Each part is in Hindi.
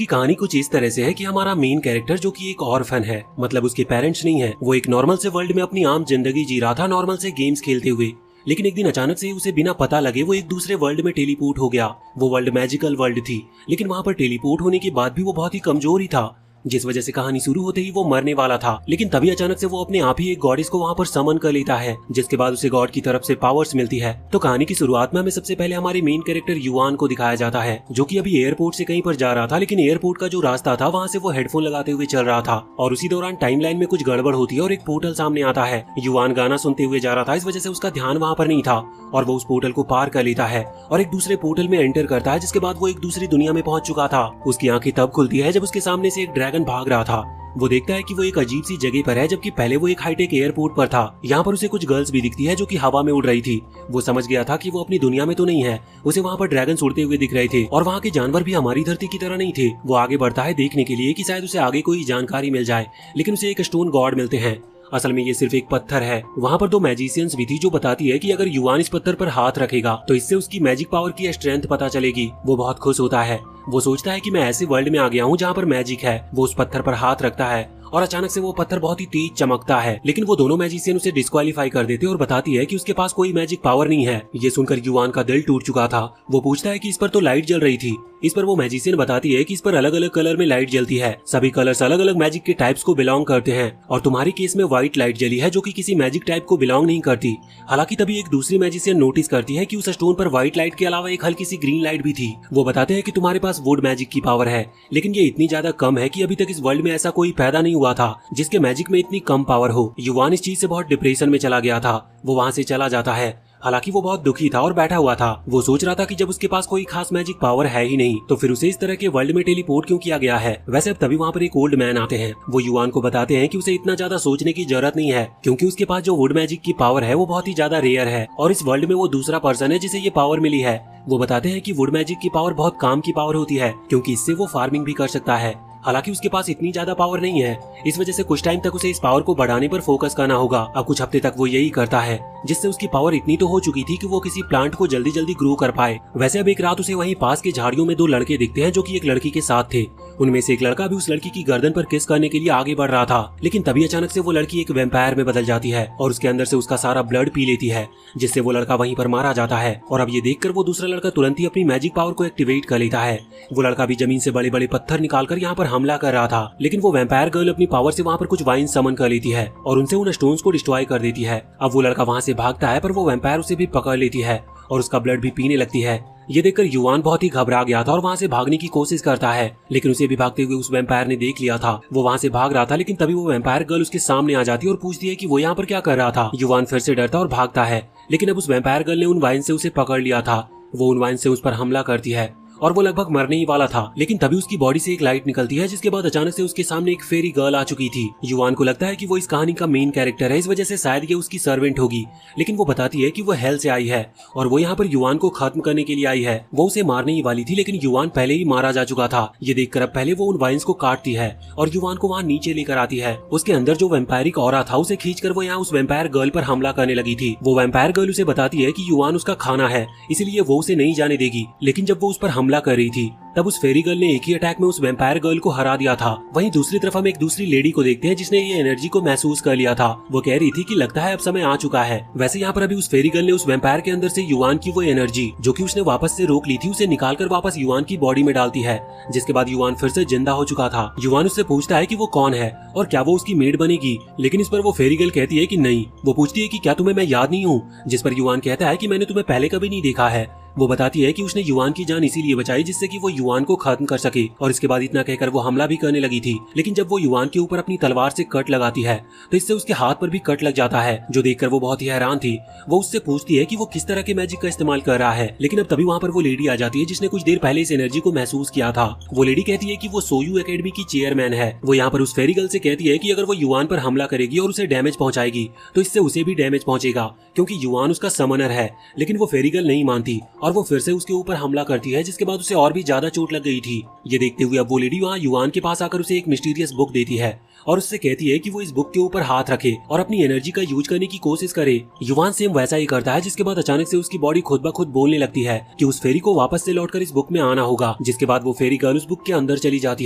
इसकी कहानी कुछ इस तरह से है कि हमारा मेन कैरेक्टर जो कि एक ऑर्फन है, मतलब उसके पेरेंट्स नहीं है, वो एक नॉर्मल से वर्ल्ड में अपनी आम जिंदगी जी रहा था, नॉर्मल से गेम्स खेलते हुए। लेकिन एक दिन अचानक से उसे बिना पता लगे वो एक दूसरे वर्ल्ड में टेलीपोर्ट हो गया। वो वर्ल्ड मैजिकल वर्ल्ड थी, लेकिन वहाँ पर टेलीपोर्ट होने के बाद भी वो बहुत ही कमजोर ही था, जिस वजह से कहानी शुरू होते ही वो मरने वाला था। लेकिन तभी अचानक से वो अपने आप ही एक गॉडेस को वहाँ पर समन कर लेता है, जिसके बाद उसे गॉड की तरफ से पावर्स मिलती है। तो कहानी की शुरुआत में हमें सबसे पहले हमारे मेन कैरेक्टर युआन को दिखाया जाता है, जो कि अभी एयरपोर्ट से कहीं पर जा रहा था। लेकिन एयरपोर्ट का जो रास्ता था वहाँ से वो हेडफोन लगाते हुए चल रहा था, और उसी दौरान टाइमलाइन में कुछ गड़बड़ होती है और एक पोर्टल सामने आता है। युआन गाना सुनते हुए जा रहा था, इस वजह से उसका ध्यान वहाँ पर नहीं था, और वो उस पोर्टल को पार कर लेता है और एक दूसरे पोर्टल में एंटर करता है, जिसके बाद वो एक दूसरी दुनिया में पहुंच चुका था। उसकी आंखें तब खुलती है जब उसके सामने से एक ड्रैगन भाग रहा था। वो देखता है कि वो एक अजीब सी जगह पर है, जबकि पहले वो एक हाईटेक एयरपोर्ट पर था। यहाँ पर उसे कुछ गर्ल्स भी दिखती है जो कि हवा में उड़ रही थी। वो समझ गया था कि वो अपनी दुनिया में तो नहीं है, उसे वहाँ पर ड्रैगन उड़ते हुए दिख रहे थे, और वहाँ के जानवर भी हमारी धरती की तरह नहीं थे। वो आगे बढ़ता है देखने के लिए कि शायद उसे आगे कोई जानकारी मिल जाए, लेकिन उसे एक स्टोन गॉड मिलते हैं। असल में ये सिर्फ एक पत्थर है। वहाँ पर 2 मैजिशियंस भी थी जो बताती है कि अगर युआन इस पत्थर पर हाथ रखेगा तो इससे उसकी मैजिक पावर की स्ट्रेंथ पता चलेगी। वो बहुत खुश होता है। वो सोचता है कि मैं ऐसे वर्ल्ड में आ गया हूँ जहाँ पर मैजिक है। वो उस पत्थर पर हाथ रखता है और अचानक से वो पत्थर बहुत ही तेज चमकता है, लेकिन वो दोनों मैजिशियन उसे डिस्क्वालीफाई कर देते और बताती है कि उसके पास कोई मैजिक पावर नहीं है। ये सुनकर युआन का दिल टूट चुका था। वो पूछता है कि इस पर तो लाइट जल रही थी। इस पर वो मैजिशियन बताती है कि इस पर अलग अलग कलर में लाइट जलती है। सभी कलर्स अलग अलग मैजिक के टाइप्स को बिलोंग करते हैं, और तुम्हारी केस में व्हाइट लाइट जली है जो कि किसी मैजिक टाइप को बिलोंग नहीं करती। हालांकि तभी एक दूसरी मैजिशियन नोटिस करती है कि उस स्टोन पर व्हाइट लाइट के अलावा एक हल्की सी ग्रीन लाइट भी थी। वो बताते हैं कि तुम्हारे पास वुड मैजिक की पावर है, लेकिन ये इतनी ज्यादा कम है कि अभी तक इस वर्ल्ड में ऐसा कोई पैदा नहीं हुआ था जिसके मैजिक में इतनी कम पावर हो। युआन इस चीज से बहुत डिप्रेशन में चला गया था। वो वहाँ से चला जाता है। हालांकि वो बहुत दुखी था और बैठा हुआ था। वो सोच रहा था कि जब उसके पास कोई खास मैजिक पावर है ही नहीं तो फिर उसे इस तरह के वर्ल्ड में टेलीपोर्ट क्यों किया गया है। वैसे अब तभी वहाँ पर एक ओल्ड मैन आते हैं। वो युआन को बताते हैं कि उसे इतना ज्यादा सोचने की जरूरत नहीं है, क्योंकि उसके पास जो वुड मैजिक की पावर है वो बहुत ही ज्यादा रेयर है, और इस वर्ल्ड में वो दूसरा पर्सन है जिसे ये पावर मिली है। वो बताते हैं कि वुड मैजिक की पावर बहुत काम की पावर होती है, क्योंकि इससे वो फार्मिंग भी कर सकता है। हालांकि उसके पास इतनी ज्यादा पावर नहीं है, इस वजह से कुछ टाइम तक उसे इस पावर को बढ़ाने पर फोकस करना होगा। अब कुछ हफ्ते तक वो यही करता है, जिससे उसकी पावर इतनी तो हो चुकी थी कि वो किसी प्लांट को जल्दी जल्दी ग्रो कर पाए। वैसे अब एक रात उसे वहीं पास के झाड़ियों में 2 लड़के दिखते हैं जो कि एक लड़की के साथ थे। उनमें से एक लड़का भी उस लड़की की गर्दन पर किस करने के लिए आगे बढ़ रहा था, लेकिन तभी अचानक से वो लड़की एक वैम्पायर में बदल जाती है और उसके अंदर से उसका सारा ब्लड पी लेती है, जिससे वो लड़का वहीं पर मारा जाता है। और अब ये देखकर वो दूसरा लड़का तुरंत ही अपनी मैजिक पावर को एक्टिवेट कर लेता है। वो लड़का भी जमीन से बड़े बड़े पत्थर निकालकर यहाँ पर हमला कर रहा था, लेकिन वो वैम्पायर गर्ल अपनी पावर से वहाँ पर कुछ वाइन समन कर लेती है और उनसे उन स्टोन्स को डिस्ट्रॉय कर देती है। अब वो लड़का वहाँ से भागता है, पर वो वैम्पायर उसे भी पकड़ लेती है और उसका ब्लड भी पीने लगती है। ये देखकर युआन बहुत ही घबरा गया था और वहाँ से भागने की कोशिश करता है, लेकिन उसे भी भागते हुए उस वैम्पायर ने देख लिया था। वो वहाँ से भाग रहा था, लेकिन तभी वो वैम्पायर गर्ल उसके सामने आ जाती है और पूछती है कि वो यहाँ पर क्या कर रहा था। युआन फिर से डरता और भागता है, लेकिन अब उस वैम्पायर गर्ल ने उन वाइन से उसे पकड़ लिया था। वो उन वाइन से उस पर हमला करती है और वो लगभग मरने ही वाला था, लेकिन तभी उसकी बॉडी से एक लाइट निकलती है, जिसके बाद अचानक से उसके सामने एक फेरी गर्ल आ चुकी थी। युआन को लगता है कि वो इस कहानी का मेन कैरेक्टर है, इस वजह से शायद ये उसकी सर्वेंट होगी, लेकिन वो बताती है कि वो हेल से आई है और वो यहाँ पर युआन को खत्म करने के लिए आई है। वो उसे मारने ही वाली थी, लेकिन युआन पहले ही मारा जा चुका था। ये देखकर अब पहले वो उन वाइन्स को काटती है और युआन को वहाँ नीचे लेकर आती है। उसके अंदर जो वैम्पायरिक ऑरा था उसे खींचकर वो यहाँ उस वैम्पायर गर्ल पर हमला करने लगी थी। वो वैम्पायर गर्ल उसे बताती है कि युआन उसका खाना है, इसीलिए वो उसे नहीं जाने देगी, लेकिन जब वो उस पर हमला कर रही थी तब उस फेरी गर्ल ने एक ही अटैक में उस वैम्पायर गर्ल को हरा दिया था। वहीं दूसरी तरफ हम एक दूसरी लेडी को देखते हैं जिसने ये एनर्जी को महसूस कर लिया था। वो कह रही थी कि लगता है अब समय आ चुका है। वैसे यहाँ पर अभी उस फेरी गर्ल ने उस वैम्पायर के अंदर से युआन की वो एनर्जी जो कि उसने वापस से रोक ली थी उसे निकालकर वापस युआन की बॉडी में डालती है, जिसके बाद युआन फिर से जिंदा हो चुका था। युआन उससे पूछता है कि वो कौन है और क्या वो उसकी मेड बनेगी, लेकिन इस पर वो फेरी गर्ल कहती है कि नहीं। वो पूछती है कि क्या तुम्हें मैं याद नहीं हूँ, जिस पर युआन कहता है कि मैंने तुम्हें पहले कभी नहीं देखा है। वो बताती है कि उसने युआन की जान इसीलिए बचाई जिससे कि वो युआन को खत्म कर सके, और इसके बाद इतना कहकर वो हमला भी करने लगी थी। लेकिन जब वो युआन के ऊपर अपनी तलवार से कट लगाती है तो इससे उसके हाथ पर भी कट लग जाता है, जो देखकर वो बहुत ही हैरान थी। वो उससे पूछती है कि वो किस तरह के मैजिक का इस्तेमाल कर रहा है, लेकिन अब तभी वहाँ पर वो लेडी आ जाती है जिसने कुछ देर पहले इस एनर्जी को महसूस किया था। वो लेडी कहती है कि वो सोयू एकेडमी की चेयरमैन है। वो यहाँ पर उस फेरी गर्ल से कहती है कि अगर वो युआन पर हमला करेगी और उसे डैमेज पहुंचाएगी तो इससे उसे भी डैमेज पहुंचेगा, क्योंकि युआन उसका समनर है। लेकिन वो फेरी गर्ल नहीं मानती और और वो फिर से उसके ऊपर हमला करती है, जिसके बाद उसे और भी ज्यादा चोट लग गई थी। ये देखते हुए अब वो लेडी वहाँ युआन के पास आकर उसे एक मिस्टीरियस बुक देती है और उससे कहती है कि वो इस बुक के ऊपर हाथ रखे और अपनी एनर्जी का यूज करने की कोशिश करे। युआन सेम वैसा ही करता है, जिसके बाद अचानक से उसकी बॉडी खुद ब खुद बोलने लगती है कि उस फेरी को वापस से लौटकर इस बुक में आना होगा। जिसके बाद वो फेरी गर्ल उस बुक के अंदर चली जाती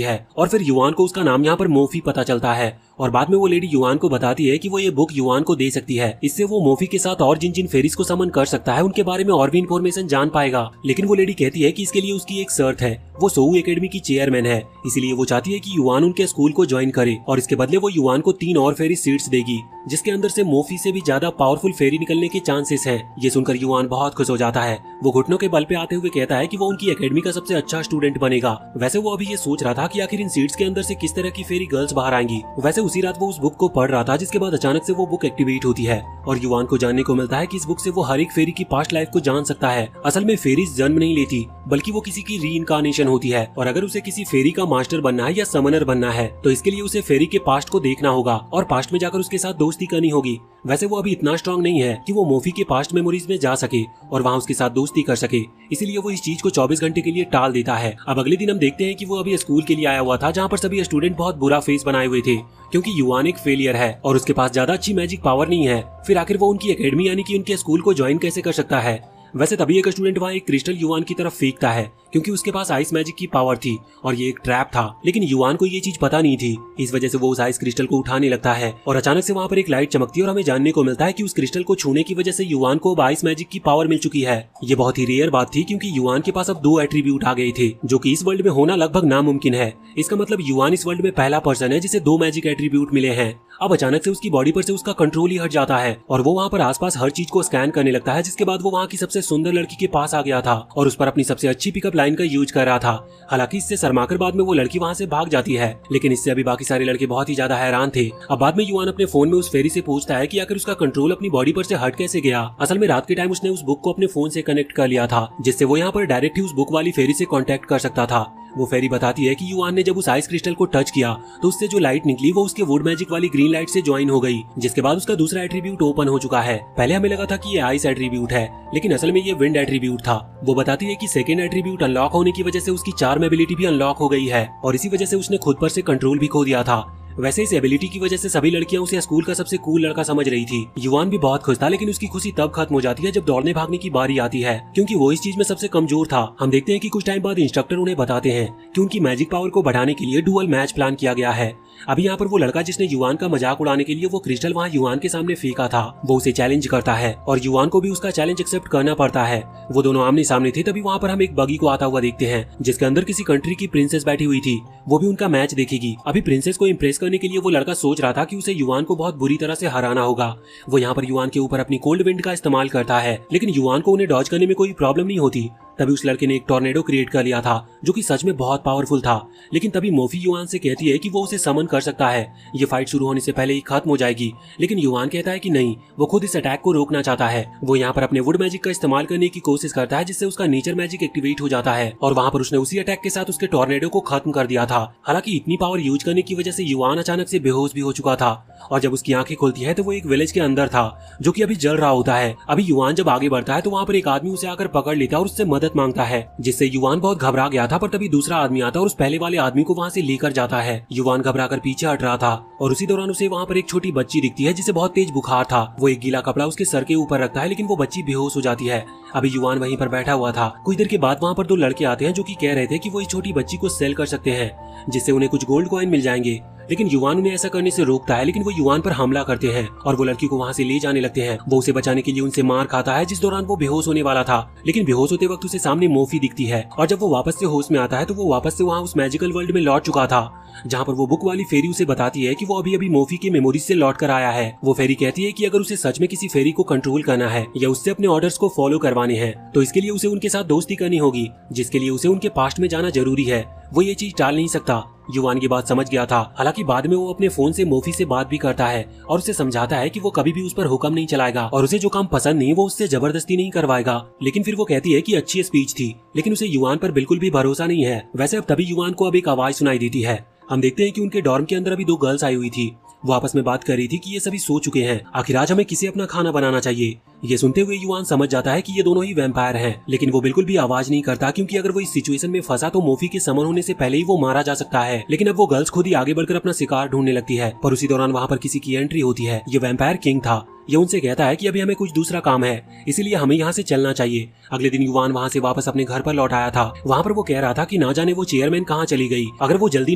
है और फिर युआन को उसका नाम यहाँ पर मोफी पता चलता है और बाद में वो लेडी युआन को बताती है कि वो ये बुक युआन को दे सकती है। इससे वो मोफी के साथ और जिन जिन फेरीज को समन कर सकता है उनके बारे में और भी इन्फॉर्मेशन जान पाएगा। लेकिन वो लेडी कहती है कि इसके लिए उसकी एक शर्त है, वो सोऊ एकेडमी की चेयरमैन है, इसीलिए वो चाहती है कि युआन उनके स्कूल को ज्वाइन करे और इसके बदले वो युआन को 3 और फेरी सीट्स देगी, जिसके अंदर से मोफी से भी ज्यादा पावरफुल फेरी निकलने के चांसेस हैं। ये सुनकर युआन बहुत खुश हो जाता है। वो घुटनों के बल पे आते हुए कहता है कि वो उनकी एकेडमी का सबसे अच्छा स्टूडेंट बनेगा। वैसे वो अभी ये सोच रहा था कि आखिर इन सीट्स के अंदर से किस तरह की फेरी गर्ल्स बाहर आएंगी। वैसे उसी रात वो उस बुक को पढ़ रहा था, जिसके बाद अचानक से वो बुक एक्टिवेट होती है और युआन को जानने को मिलता है कि इस बुक से वो हर एक फेरी की पास्ट लाइफ को जान सकता है। असल में फेरीज जन्म नहीं लेती, बल्कि वो किसी की रीइंकार्नेशन होती है और अगर उसे किसी फेरी का मास्टर बनना है या समनर बनना है तो इसके लिए उसे फेरी के पास्ट को देखना होगा और पास्ट में जाकर उसके साथ दोस्ती करनी होगी। वैसे वो अभी इतना स्ट्रांग नहीं है कि वो मोफी के पास्ट मेमोरीज में जा सके और वहाँ उसके साथ दोस्ती कर सके, इसीलिए वो इस चीज को 24 घंटे के लिए टाल देता है। अब अगले दिन हम देखते हैं कि वो अभी स्कूल के लिए आया हुआ था, जहाँ पर सभी स्टूडेंट बहुत बुरा फेस बनाए हुए थे क्योंकि युआन एक फेलियर है और उसके पास ज्यादा अच्छी मैजिक पावर नहीं है। फिर आखिर वो उनकी एकेडमी यानी कि उनके स्कूल को ज्वाइन कैसे कर सकता है। वैसे तभी एक स्टूडेंट वहाँ एक क्रिस्टल युआन की तरफ फेंकता है क्योंकि उसके पास आइस मैजिक की पावर थी और ये एक ट्रैप था, लेकिन युआन को ये चीज पता नहीं थी। इस वजह से वो उस आइस क्रिस्टल को उठाने लगता है और अचानक से वहाँ पर एक लाइट चमकती है और हमें जानने को मिलता है कि उस क्रिस्टल को छूने की वजह से युआन को अब आइस मैजिक की पावर मिल चुकी है। ये बहुत ही रेयर बात थी क्योंकि युआन के पास अब 2 एट्रीब्यूट आ गए थे जो कि इस वर्ल्ड में होना लगभग नामुमकिन है। इसका मतलब युआन इस वर्ल्ड में पहला पर्सन है जिसे 2 मैजिक एट्रीब्यूट मिले हैं। अब अचानक से उसकी बॉडी पर से उसका कंट्रोल ही हट जाता है और वो वहाँ पर आसपास हर चीज को स्कैन करने लगता है, जिसके बाद वो वहाँ की सबसे सुंदर लड़की के पास आ गया था और उस पर अपनी सबसे अच्छी पिकअप लाइन का यूज कर रहा था। हालांकि इससे शर्माकर बाद में वो लड़की वहाँ से भाग जाती है, लेकिन इससे अभी बाकी सारे लड़के बहुत ही ज्यादा हैरान थे। अब बाद में युआन अपने फोन में उस फेरी से पूछता है कि आखिर उसका कंट्रोल अपनी बॉडी पर से हट कैसे गया। असल में रात के टाइम उसने उस बुक को अपने फोन से कनेक्ट कर लिया था, जिससे वो यहाँ पर डायरेक्ट ही उस बुक वाली फेरी से कॉन्टेक्ट कर सकता था। वो फेरी बताती है कि युआन ने जब उस आइस क्रिस्टल को टच किया तो उससे जो लाइट निकली वो उसके वुड मैजिक वाली ग्रीन लाइट से ज्वाइन हो गई, जिसके बाद उसका दूसरा एट्रीब्यूट ओपन हो चुका है। पहले हमें लगा था कि ये आइस एट्रीब्यूट है, लेकिन असल में ये विंड एट्रीब्यूट था। वो बताती है कि सेकेंड एट्रीब्यूट अनलॉक होने की वजह से उसकी चार्म एबिलिटी भी अनलॉक हो गई है और इसी वजह से उसने खुद पर से कंट्रोल भी खो दिया था। वैसे इस एबिलिटी की वजह से सभी लड़कियां उसे स्कूल का सबसे कूल लड़का समझ रही थी। युआन भी बहुत खुश था, लेकिन उसकी खुशी तब खत्म हो जाती है जब दौड़ने भागने की बारी आती है, क्योंकि वो इस चीज में सबसे कमजोर था। हम देखते हैं कि कुछ टाइम बाद इंस्ट्रक्टर उन्हें बताते हैं कि उनकी मैजिक पावर को बढ़ाने के लिए डुअल मैच प्लान किया गया है। अभी यहाँ पर वो लड़का जिसने युआन का मजाक उड़ाने के लिए वो क्रिस्टल वहाँ युआन के सामने फेंका था, वो उसे चैलेंज करता है और युआन को भी उसका चैलेंज एक्सेप्ट करना पड़ता है। वो दोनों आमने सामने थे, तभी वहाँ पर हम एक बगी को आता हुआ देखते हैं जिसके अंदर किसी कंट्री की प्रिंसेस बैठी हुई थी। वो भी उनका मैच देखेगी। अभी प्रिंसेस को इम्प्रेस करने के लिए वो लड़का सोच रहा था कि उसे युआन को बहुत बुरी तरह से हराना होगा। वो यहाँ पर युआन के ऊपर अपनी कोल्ड विंड का इस्तेमाल करता है, लेकिन युआन को उन्हें डॉज करने में कोई प्रॉब्लम नहीं होती। तभी उस लड़के ने एक टॉर्नेडो क्रिएट कर लिया था जो कि सच में बहुत पावरफुल था, लेकिन तभी मोफी युआन से कहती है कि वो उसे समन कर सकता है, ये फाइट शुरू होने से पहले ही खत्म हो जाएगी। लेकिन युआन कहता है कि नहीं, वो खुद इस अटैक को रोकना चाहता है। वो यहाँ पर अपने वुड मैजिक का इस्तेमाल करने की कोशिश करता है, जिससे उसका नेचर मैजिक एक्टिवेट हो जाता है और वहाँ पर उसने उसी अटैक के साथ उसके टॉर्नेडो को खत्म कर दिया था। हालांकि इतनी पावर यूज करने की वजह से युआन अचानक से बेहोश भी हो चुका था और जब उसकी आंखें खुलती है तो वो एक विलेज के अंदर था जो कि अभी जल रहा होता है। अभी युआन जब आगे बढ़ता है तो वहाँ पर एक आदमी उसे आकर पकड़ लेता है और उससे मदद मांगता है, जिससे युआन बहुत घबरा गया था। पर तभी दूसरा आदमी आता है और उस पहले वाले आदमी को वहाँ से लेकर जाता है। युआन घबराकर पीछे हट रहा था और उसी दौरान उसे वहाँ पर एक छोटी बच्ची दिखती है जिसे बहुत तेज बुखार था। वो एक गीला कपड़ा उसके सर के ऊपर रखता है, लेकिन वो बच्ची बेहोश हो जाती है। अभी युआन वहीं पर बैठा हुआ था। कुछ देर के बाद वहाँ पर 2 लड़के आते हैं जो कि कह रहे थे कि वो इस छोटी बच्ची को सेल कर सकते हैं, जिससे उन्हें कुछ गोल्ड कॉइन मिल जाएंगे। लेकिन युआन उन्हें ऐसा करने से रोकता है, लेकिन वो युआन पर हमला करते हैं और वो लड़की को वहाँ से ले जाने लगते हैं। वो उसे बचाने के लिए उनसे मार खाता है, जिस दौरान वो बेहोश होने वाला था। लेकिन बेहोश होते वक्त उसे सामने मोफी दिखती है और जब वो वापस से होश में आता है तो वो वापस से वहाँ उस मैजिकल वर्ल्ड में लौट चुका था, जहाँ पर वो बुक वाली फेरी उसे बताती है कि वो अभी मोफी के मेमोरीज से लौट कर आया है। वो फेरी कहती है कि अगर उसे सच में किसी फेरी को कंट्रोल करना है या उससे अपने ऑर्डर्स को फॉलो करवाने हैं तो इसके लिए उसे उनके साथ दोस्ती करनी होगी, जिसके लिए उसे उनके पास्ट में जाना जरूरी है। वो ये चीज टाल नहीं सकता। युआन की बात समझ गया था। हालांकि बाद में वो अपने फोन से मोफी से बात भी करता है और उसे समझाता है कि वो कभी भी उस पर हुक्म नहीं चलाएगा और उसे जो काम पसंद नहीं वो उससे जबरदस्ती नहीं करवाएगा। लेकिन फिर वो कहती है कि अच्छी स्पीच थी, लेकिन उसे युआन पर बिल्कुल भी भरोसा नहीं है। वैसे अब तभी युआन को अब एक आवाज सुनाई देती है। हम देखते हैं कि उनके डॉर्म के अंदर अभी 2 गर्ल्स आई हुई थी। वो आपस में बात कर रही थी कि ये सभी सो चुके हैं, आखिर आज हमें किसे अपना खाना बनाना चाहिए। ये सुनते हुए युआन समझ जाता है कि ये दोनों ही वैम्पायर हैं, लेकिन वो बिल्कुल भी आवाज नहीं करता क्योंकि अगर वो इस सिचुएशन में फंसा तो मोफी के समन होने से पहले ही वो मारा जा सकता है। लेकिन अब वो गर्ल्स खुद ही आगे बढ़कर अपना शिकार ढूंढने लगती है, पर उसी दौरान वहाँ पर किसी की एंट्री होती है। ये वैम्पायर किंग था। ये उनसे कहता है कि अभी हमें कुछ दूसरा काम है, इसीलिए हमें यहाँ से चलना चाहिए। अगले दिन युआन वहाँ से वापस अपने घर पर लौट आया था। वहाँ पर वो कह रहा था कि ना जाने वो चेयरमैन कहाँ चली गई। अगर वो जल्दी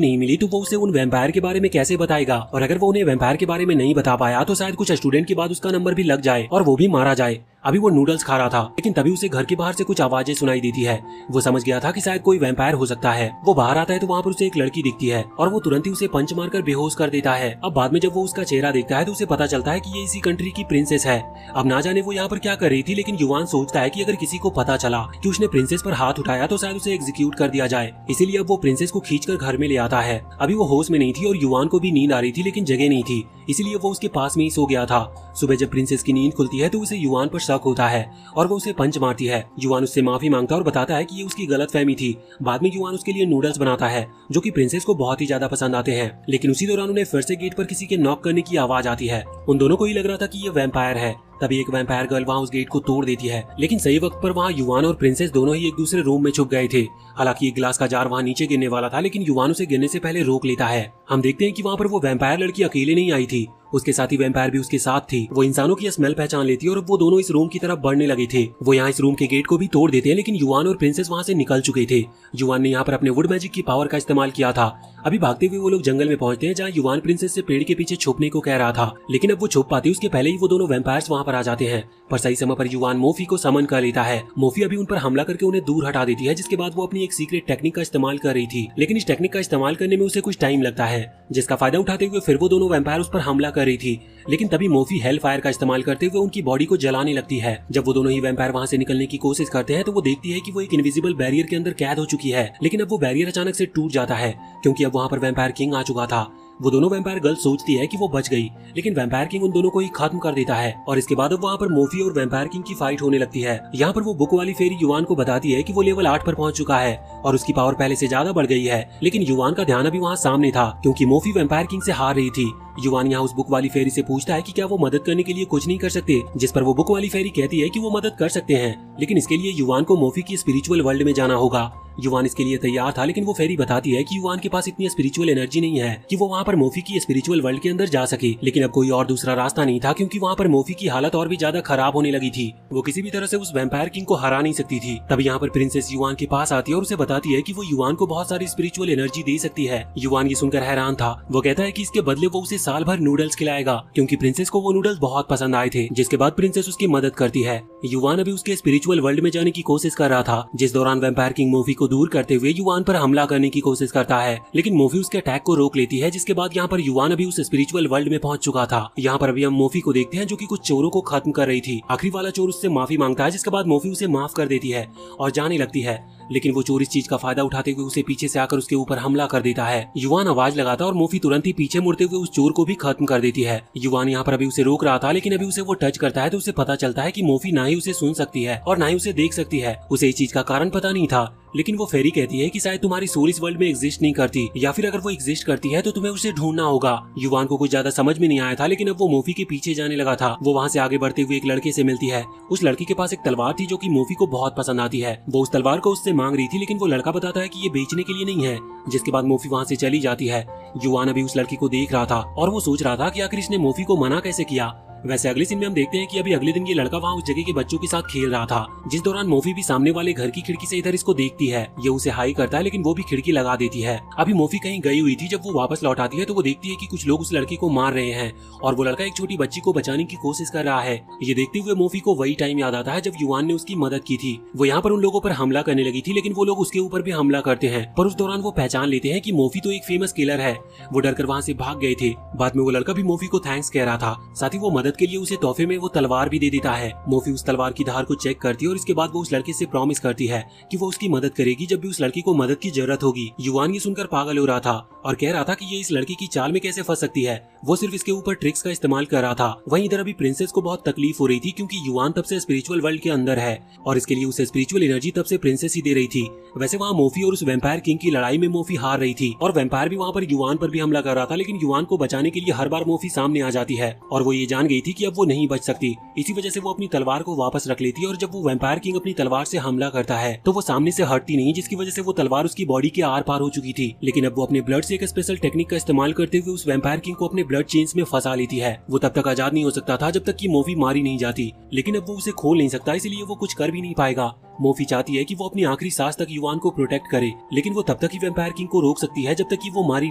नहीं मिली तो वो उसे उन वैम्पायर के बारे में कैसे बताएगा, और अगर वो उन्हें वैम्पायर के बारे में नहीं बता पाया तो शायद कुछ स्टूडेंट के बाद उसका नंबर भी लग जाए और वो भी मारा जाए। अभी वो नूडल्स खा रहा था, लेकिन तभी उसे घर के बाहर से कुछ आवाजें सुनाई देती है। वो समझ गया था कि शायद कोई वैम्पायर हो सकता है। वो बाहर आता है तो वहाँ पर उसे एक लड़की दिखती है और वो तुरंत ही उसे पंच मारकर बेहोश कर देता है। अब बाद में जब वो उसका चेहरा देखता है तो उसे पता चलता है कि ये इसी कंट्री की प्रिंसेस है। अब ना जाने वो यहाँ पर क्या कर रही थी, लेकिन युआन सोचता है कि अगर किसी को पता चला कि उसने प्रिंसेस पर हाथ उठाया तो शायद उसे एग्जीक्यूट कर दिया जाए। इसीलिए अब वो प्रिंसेस को खींचकर घर में ले आता है। अभी वो होश में नहीं थी और युआन को भी नींद आ रही थी, लेकिन जगह नहीं थी, इसीलिए वो उसके पास में ही सो गया था। सुबह जब प्रिंसेस की नींद खुलती है तो उसे युआन पर शक होता है और वो उसे पंच मारती है। युआन उससे माफी मांगता है और बताता है कि ये उसकी गलतफहमी थी। बाद में युआन उसके लिए नूडल्स बनाता है जो कि प्रिंसेस को बहुत ही ज्यादा पसंद आते हैं। लेकिन उसी दौरान उन्हें फिर से गेट पर किसी के नॉक करने की आवाज आती है। उन दोनों को ही लग रहा था कि ये वैम्पायर है। तभी एक वैम्पायर गर्ल वहाँ उस गेट को तोड़ देती है, लेकिन सही वक्त पर वहाँ युआन और प्रिंसेस दोनों ही एक दूसरे रूम में छुप गए थे। हालांकि एक ग्लास का जार वहाँ नीचे गिरने वाला था, लेकिन युआन उसे गिरने से पहले रोक लेता है। हम देखते हैं कि वहाँ पर वो वैम्पायर लड़की अकेले नहीं आई थी, उसके साथी वैम्पायर भी उसके साथ थी। वो इंसानों की स्मेल पहचान लेती है और वो दोनों इस रूम की तरफ बढ़ने लगे थे। वो यहाँ इस रूम के गेट को भी तोड़ देते हैं, लेकिन युआन और प्रिंसेस वहाँ से निकल चुके थे। युआन ने यहाँ पर अपने वुड मैजिक की पावर का इस्तेमाल किया था। अभी भागते हुए वो लोग जंगल में पहुंचते हैं जहाँ युआन प्रिंसेस से पेड़ के पीछे छुपने को कह रहा था, लेकिन अब वो छुप पाती उसके पहले ही वो दोनों वैम्पायर्स वहाँ पर आ जाते हैं। पर सही समय पर युआन मोफी को समन कर लेता है। मोफी अभी उन पर हमला करके उन्हें दूर हटा देती है, जिसके बाद वो अपनी एक सीक्रेट टेक्निक का इस्तेमाल कर रही थी। लेकिन इस टेक्निक का इस्तेमाल करने में उसे कुछ टाइम लगता है, जिसका फायदा उठाते हुए फिर वो दोनों वैम्पायर उस पर हमला कर रही थी। लेकिन तभी मोफी हेल फायर का इस्तेमाल करते हुए उनकी बॉडी को जलाने लगती है। जब वो दोनों ही वैम्पायर वहाँ से निकलने की कोशिश करते हैं तो वो देखती है कि वो एक इनविजिबल बैरियर के अंदर कैद हो चुकी है। लेकिन अब वो बैरियर अचानक से टूट जाता है क्योंकि अब वहाँ पर वैम्पायर किंग आ चुका था। वो दोनों वैम्पायर गर्ल सोचती है कि वो बच गई, लेकिन वैम्पायर किंग उन दोनों को ही खत्म कर देता है। और इसके बाद अब वहाँ पर मोफी और वैम्पायर किंग की फाइट होने लगती है। यहाँ पर वो बुक वाली फेरी युआन को बताती है कि वो लेवल 8 पर पहुंच चुका है और उसकी पावर पहले से ज्यादा बढ़ गई है। लेकिन युआन का ध्यान अभी वहाँ सामने था क्योंकि मोफी वैम्पायर किंग से हार रही थी। युआन यहाँ उस बुक वाली फेरी से पूछता है कि क्या वो मदद करने के लिए कुछ नहीं कर सकते, जिस पर वो बुक वाली फेरी कहती है कि वो मदद कर सकते हैं, लेकिन इसके लिए युआन को मोफी की स्पिरिचुअल वर्ल्ड में जाना होगा। युआन इसके लिए तैयार था, लेकिन वो फेरी बताती है कि युआन के पास इतनी स्पिरिचुअल एनर्जी नहीं है कि वो वहाँ पर मोफी की स्पिरिचुअल वर्ल्ड के अंदर जा सके। लेकिन अब कोई और दूसरा रास्ता नहीं था क्योंकि वहाँ पर मोफी की हालत और भी ज्यादा खराब होने लगी थी। वो किसी भी तरह से उस वैम्पायर किंग को हरा नहीं सकती थी। तब यहाँ पर प्रिंसेस युआन के पास आती है और उसे बताती है कि वो युआन को बहुत सारी स्पिरिचुअल एनर्जी दे सकती है। युआन ये सुनकर हैरान था। वो कहता है कि इसके बदले वो उसे साल भर नूडल्स खिलाएगा क्योंकि प्रिंसेस को वो नूडल्स बहुत पसंद आए थे। जिसके बाद प्रिंसेस उसकी मदद करती है। युआन अभी उसके स्पिरिचुअल वर्ल्ड में जाने की कोशिश कर रहा था, जिस दौरान वैम्पायर किंग मोफी को दूर करते हुए युआन पर हमला करने की कोशिश करता है, लेकिन मोफी उसके अटैक को रोक लेती है। जिसके बाद यहाँ पर युआन अभी उस स्पिरिचुअल वर्ल्ड में पहुंच चुका था। यहाँ पर अभी हम मोफी को देखते हैं जो कि कुछ चोरों को खत्म कर रही थी। आखिरी वाला चोर उससे माफी मांगता है, जिसके बाद मोफी उसे माफ कर देती है और जाने लगती है। लेकिन वो चोर इस चीज का फायदा उठाते हुए उसे पीछे से आकर उसके ऊपर हमला कर देता है। युआन आवाज लगाता और मोफी तुरंत ही पीछे मुड़ते हुए उस चोर को भी खत्म कर देती है। युआन यहाँ पर अभी उसे रोक रहा था, लेकिन अभी उसे वो टच करता है तो उसे पता चलता है कि मोफी ना ही उसे सुन सकती है और ना ही उसे देख सकती है। उसे इस चीज का कारण पता नहीं था, लेकिन वो फेरी कहती है कि शायद तुम्हारी सोल इस वर्ल्ड में एग्जिस्ट नहीं करती, या फिर अगर वो एग्जिस्ट करती है तो तुम्हें उसे ढूंढना होगा। युआन को कुछ ज्यादा समझ में नहीं आया था, लेकिन अब वो मोफी के पीछे जाने लगा था। वो वहाँ से आगे बढ़ते हुए एक लड़के से मिलती है। उस लड़के के पास एक तलवार थी जो कि मोफी को बहुत पसंद आती है। वो उस तलवार को उससे मांग रही थी, लेकिन वो लड़का बताता है कि ये बेचने के लिए नहीं है। जिसके बाद मोफी वहाँ से चली जाती है। युआन अभी उस लड़की को देख रहा था और वो सोच रहा था कि आखिर इसने मोफी को मना कैसे किया। वैसे अगले सीन में हम देखते हैं कि अभी अगले दिन ये लड़का वहाँ उस जगह के बच्चों के साथ खेल रहा था, जिस दौरान मोफी भी सामने वाले घर की खिड़की से इधर इसको देखती है। ये उसे हाई करता है, लेकिन वो भी खिड़की लगा देती है। अभी मोफी कहीं गई हुई थी। जब वो वापस लौट आती है तो वो देखती है कि कुछ लोग उस लड़के को मार रहे हैं और वो लड़का एक छोटी बच्ची को बचाने की कोशिश कर रहा है। ये देखते हुए मोफी को वही टाइम याद आता है जब युआन ने उसकी मदद की थी। वो यहाँ पर उन लोगों पर हमला करने लगी थी, लेकिन वो लोग उसके ऊपर भी हमला करते हैं। पर उस दौरान वो पहचान लेते हैं कि मोफी तो एक फेमस किलर है। वो डरकर वहाँ से भाग गए थे। बाद में वो लड़का भी मोफी को थैंक्स कह रहा था, साथ ही वो मदद के लिए उसे तोहफे में वो तलवार भी दे देता है। मोफी उस तलवार की धार को चेक करती है और इसके बाद वो उस लड़के से प्रॉमिस करती है कि वो उसकी मदद करेगी जब भी उस लड़की को मदद की जरूरत होगी। युआन ये सुनकर पागल हो रहा था और कह रहा था कि ये इस लड़की की चाल में कैसे फंस सकती है। वो सिर्फ इसके ऊपर ट्रिक्स का इस्तेमाल कर रहा था। वहीं इधर अभी प्रिंसेस को बहुत तकलीफ हो रही थी क्योंकि युआन तब से स्पिरिचुअल वर्ल्ड के अंदर है और इसके लिए उसे स्पिरिचुअल एनर्जी तब से प्रिंसेस ही दे रही थी। वैसे वहाँ मोफी और उस वैम्पायर किंग की लड़ाई में मोफी हार रही थी और वैम्पायर भी वहाँ पर युआन पर भी हमला कर रहा था, लेकिन युआन को बचाने के लिए हर बार मोफी सामने आ जाती है और वो ये जान गई थी कि अब वो नहीं बच सकती। इसी वजह से वो अपनी तलवार को वापस रख लेती है और जब वो वैम्पायर किंग अपनी तलवार से हमला करता है तो वो सामने से हटती नहीं, जिसकी वजह से वो तलवार उसकी बॉडी के आर पार हो चुकी थी। लेकिन अब वो अपने ब्लड से एक स्पेशल टेक्निक का इस्तेमाल करते हुए उस वैम्पायर किंग को अपने ब्लड चेन्स में फंसा लेती है। वो तब तक आजाद नहीं हो सकता था जब तक कि मोफी मारी नहीं जाती, लेकिन अब वो उसे खोल नहीं सकता, इसलिए वो कुछ कर भी नहीं पाएगा। मोफी चाहती है कि वो अपनी आखिरी सांस तक युआन को प्रोटेक्ट करे, लेकिन वो तब तक ही वैम्पायर किंग को रोक सकती है जब तक कि वो मारी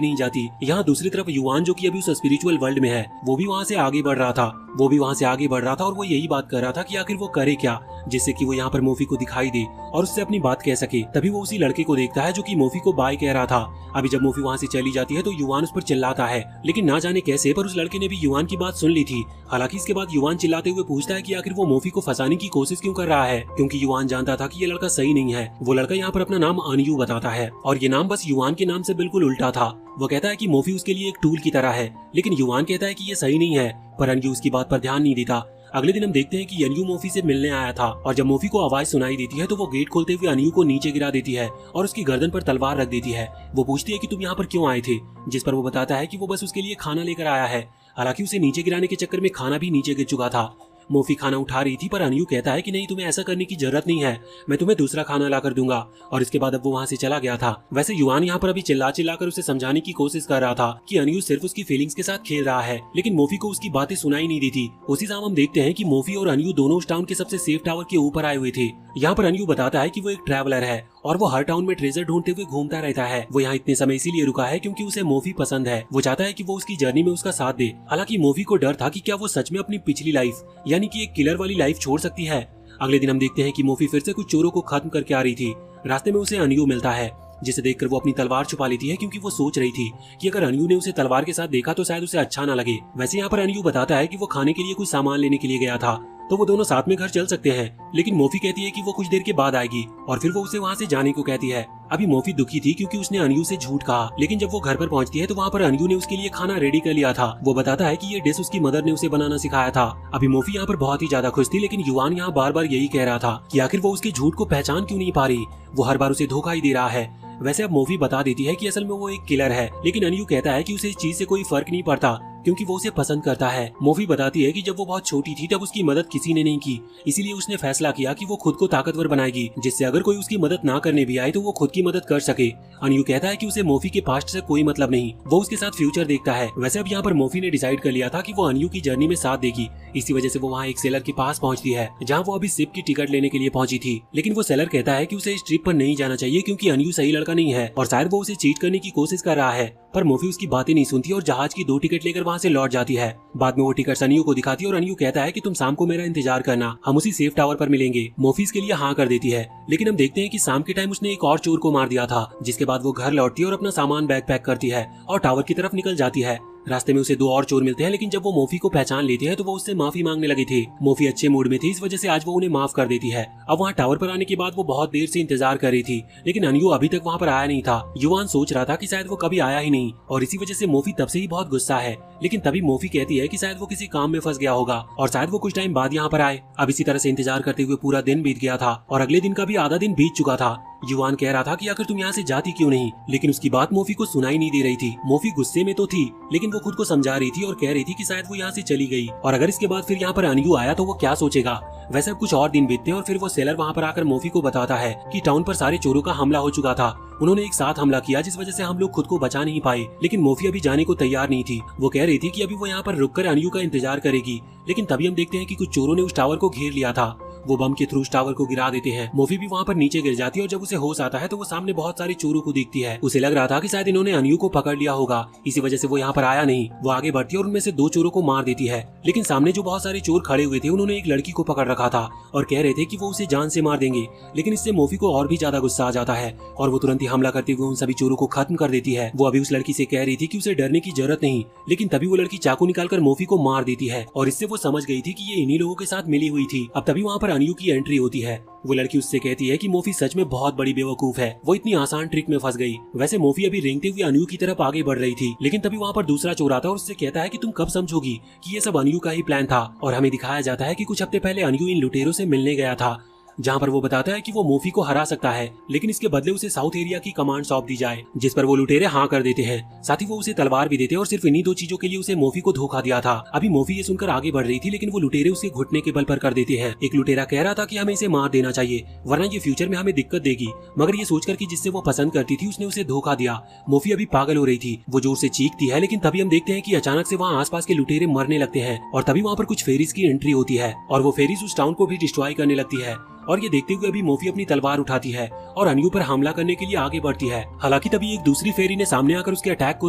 नहीं जाती। यहाँ दूसरी तरफ युआन जो कि अभी उस स्पिरिचुअल वर्ल्ड में है वो भी वहाँ से आगे बढ़ रहा था और वो यही बात कर रहा था कि आखिर वो करे क्या जिससे कि वो यहाँ पर मोफी को दिखाई दे और उससे अपनी बात कह सके। तभी वो उसी लड़के को देखता है जो कि मोफी को बाय कह रहा था। अभी जब मोफी वहाँ से चली जाती है तो युआन उस पर चिल्लाता है, लेकिन ना जाने कैसे पर उस लड़के ने भी युआन की बात सुन ली थी। हालांकि इसके बाद युआन चिल्लाते हुए पूछता है कि आखिर वो मोफी को फंसाने की कोशिश क्यों कर रहा है, क्योंकि युआन जानता था कि ये लड़का सही नहीं है। वो लड़का यहाँ पर अपना नाम अनयू बताता है और ये नाम बस युआन के नाम से बिल्कुल उल्टा था। वो कहता है कि मोफी उसके लिए एक टूल की तरह है, लेकिन युआन कहता है कि ये सही नहीं है, पर अनयू उसकी बात पर ध्यान नहीं देता। अगले दिन हम देखते हैं कि अनयू मोफी से मिलने आया था और जब मोफी को आवाज सुनाई देती है तो वो गेट खोलते हुए अनयू को नीचे गिरा देती है और उसकी गर्दन पर तलवार रख देती है। वो पूछती है कि तुम यहाँ पर क्यों आए थे, जिस पर वो बताता है कि वो बस उसके लिए खाना लेकर आया है। हालांकि उसे नीचे गिराने के चक्कर में खाना भी नीचे गिर चुका था। मोफी खाना उठा रही थी पर अनयू कहता है कि नहीं, तुम्हें ऐसा करने की जरूरत नहीं है, मैं तुम्हें दूसरा खाना ला कर दूंगा। और इसके बाद अब वो वहाँ से चला गया था। वैसे युआन यहाँ पर अभी चिल्ला कर उसे समझाने की कोशिश कर रहा था कि अनयू सिर्फ उसकी फीलिंग्स के साथ खेल रहा है, लेकिन मोफी को उसकी बातें सुनाई नहीं देती। उसी समय हम देखते हैं कि मोफी और अनयू दोनों उस टाउन के सबसे सेफ टावर के ऊपर आए हुए थे। यहाँ पर अनयू बताता है कि वो एक ट्रैवलर है और वो हर टाउन में ट्रेजर ढूंढते हुए घूमता रहता है। वो यहाँ इतने समय इसीलिए रुका है क्योंकि उसे मोफी पसंद है। वो चाहता है कि वो उसकी जर्नी में उसका साथ दे। हालांकि मोफी को डर था कि क्या वो सच में अपनी पिछली लाइफ यानी कि एक किलर वाली लाइफ छोड़ सकती है। अगले दिन हम देखते हैं कि मोफी फिर से कुछ चोरों को खत्म करके आ रही थी। रास्ते में उसे अनयू मिलता है, जिसे देखकर वो अपनी तलवार छुपा लेती है क्योंकि वो सोच रही थी कि अगर अनयू ने उसे तलवार के साथ देखा तो शायद उसे अच्छा ना लगे। वैसे यहाँ पर अनयू बताता है कि वो खाने के लिए कुछ सामान लेने के लिए गया था, तो वो दोनों साथ में घर चल सकते हैं। लेकिन मोफी कहती है कि वो कुछ देर के बाद आएगी और फिर वो उसे वहाँ से जाने को कहती है। अभी मोफी दुखी थी क्योंकि उसने अनयू से झूठ कहा, लेकिन जब वो घर पर पहुंचती है तो वहाँ पर अनयू ने उसके लिए खाना रेडी कर लिया था। वो बताता है कि ये डिश उसकी मदर ने उसे बनाना सिखाया था। अभी मोफी यहाँ पर बहुत ही ज्यादा खुश थी, लेकिन युआन यहाँ बार बार यही कह रहा था कि आखिर वो उसके झूठ को पहचान क्यों नहीं पा रही, वो हर बार उसे धोखा ही दे रहा है। वैसे अब मोफी बता देती है कि असल में वो एक किलर है, लेकिन अनयू कहता है कि उसे इस चीज से कोई फर्क नहीं पड़ता क्योंकि वो उसे पसंद करता है। मोफी बताती है कि जब वो बहुत छोटी थी तब उसकी मदद किसी ने नहीं की, इसीलिए उसने फैसला किया कि वो खुद को ताकतवर बनाएगी, जिससे अगर कोई उसकी मदद ना करने भी आए तो वो खुद की मदद कर सके। अनयू कहता है कि उसे मोफी के पास्ट से कोई मतलब नहीं, वो उसके साथ फ्यूचर देखता है। वैसे अब यहाँ पर मोफी ने डिसाइड कर लिया था कि वो अनयू की जर्नी में साथ देगी। इसी वजह से वो वहाँ एक सेलर के पास पहुँचती है जहाँ वो अभी शिप की टिकट लेने के लिए पहुंची थी, लेकिन वो सेलर कहता है कि उसे इस ट्रिप पर नहीं जाना चाहिए क्योंकि अनयू सही लड़का नहीं है और शायद वो उसे चीट करने की कोशिश कर रहा है। पर मोफी उसकी बातें नहीं सुनती और जहाज की 2 टिकट लेकर वहाँ से लौट जाती है। बाद में वो टिकट अनयू को दिखाती है और अनयू कहता है कि तुम शाम को मेरा इंतजार करना, हम उसी सेफ टावर पर मिलेंगे। मोफी इसके लिए हाँ कर देती है, लेकिन हम देखते हैं कि शाम के टाइम उसने एक और चोर को मार दिया था, जिसके बाद वो घर लौटती है और अपना सामान बैग पैक करती है और टावर की तरफ निकल जाती है। रास्ते में उसे 2 और चोर मिलते हैं, लेकिन जब वो मोफी को पहचान लेते हैं तो वो उससे माफी मांगने लगे थे। मोफी अच्छे मूड में थी, इस वजह से आज वो उन्हें माफ कर देती है। अब वहाँ टावर पर आने के बाद वो बहुत देर से इंतजार कर रही थी, लेकिन अनयू अभी तक वहाँ पर आया नहीं था। युआन सोच रहा था कि शायद वो कभी आया ही नहीं और इसी वजह से मोफी तब से ही बहुत गुस्सा है। लेकिन तभी मोफी कहती है कि शायद वो किसी काम में फंस गया होगा और शायद वो कुछ टाइम बाद यहाँ पर आए। अब इसी तरह से इंतजार करते हुए पूरा दिन बीत गया था और अगले दिन का भी आधा दिन बीत चुका था। युआन कह रहा था कि आखिर तुम यहाँ से जाती क्यों नहीं, लेकिन उसकी बात मोफी को सुनाई नहीं दे रही थी। मोफी गुस्से में तो थी, लेकिन वो खुद को समझा रही थी और कह रही थी कि शायद वो यहाँ से चली गई और अगर इसके बाद फिर यहाँ पर अनयू आया तो वो क्या सोचेगा। वैसे अब कुछ और दिन बीतते हैं और फिर वो सेलर वहाँ पर आकर मोफी को बताता है कि टाउन पर सारे चोरों का हमला हो चुका था, उन्होंने एक साथ हमला किया जिस वजह से हम लोग खुद को बचा नहीं पाए। लेकिन मोफी अभी जाने को तैयार नहीं थी, वो कह रही थी कि अभी वो यहाँ पर रुककर अनयू का इंतजार करेगी। लेकिन तभी हम देखते हैं कि कुछ चोरों ने उस टावर को घेर लिया था, वो बम के थ्रू उस टावर को गिरा देते हैं। मोफी भी वहाँ पर नीचे गिर जाती है और जब उसे होश आता है तो वो सामने बहुत सारे चोरों को दिखती है। उसे लग रहा था कि शायद इन्होंने अनयू को पकड़ लिया होगा, इसी वजह से वो यहाँ पर आया नहीं। वो आगे बढ़ती है और उनमें से 2 चोरों को मार देती है, लेकिन सामने जो बहुत सारे चोर खड़े हुए थे उन्होंने एक लड़की को पकड़ रखा था और कह रहे थे कि वो उसे जान से मार देंगे। लेकिन इससे मोफी को और भी ज्यादा गुस्सा आ जाता है और वो तुरंत ही हमला करते हुए उन सभी चोरों को खत्म कर देती है। वो अभी उस लड़की से कह रही थी कि उसे डरने की जरूरत नहीं, लेकिन तभी वो लड़की चाकू निकालकर मोफी को मार देती है और इससे वो समझ गई थी कि ये इन्हीं लोगों के साथ मिली हुई थी। अब तभी वहाँ पर पर अनयू की एंट्री होती है। वो लड़की उससे कहती है कि मोफी सच में बहुत बड़ी बेवकूफ है, वो इतनी आसान ट्रिक में फंस गई। वैसे मोफी अभी रेंगते हुए अनयू की तरफ आगे बढ़ रही थी, लेकिन तभी वहाँ पर दूसरा चोर आता है और उससे कहता है कि तुम कब समझोगी कि ये सब अनयू का ही प्लान था। और हमें दिखाया जाता है कि कुछ हफ्ते पहले अनयू इन लुटेरों से मिलने गया था, जहाँ पर वो बताता है कि वो मोफी को हरा सकता है, लेकिन इसके बदले उसे साउथ एरिया की कमांड सौंप दी जाए, जिस पर वो लुटेरे हाँ कर देते हैं। साथ ही वो उसे तलवार भी देते हैं और सिर्फ इन्हीं 2 चीजों के लिए उसे मोफी को धोखा दिया था। अभी मोफी ये सुनकर आगे बढ़ रही थी, लेकिन वो लुटेरे उसे घुटने के बल पर कर देते हैं। एक लुटेरा कह रहा था कि हमें इसे मार देना चाहिए वरना ये फ्यूचर में हमें दिक्कत देगी, मगर ये सोचकर कि जिससे वो पसंद करती थी उसने उसे धोखा दिया। मोफी अभी पागल हो रही थी, वो जोर से चीखती है, लेकिन तभी हम देखते हैं कि अचानक से वहाँ आसपास के लुटेरे मरने लगते हैं और तभी वहाँ पर कुछ फेरीज की एंट्री होती है और वो फेरीज उस टाउन को भी डिस्ट्रॉय करने लगती है। और ये देखते हुए अभी मोफी अपनी तलवार उठाती है और अनयू पर हमला करने के लिए आगे बढ़ती है। हालांकि तभी एक दूसरी फेरी ने सामने आकर उसके अटैक को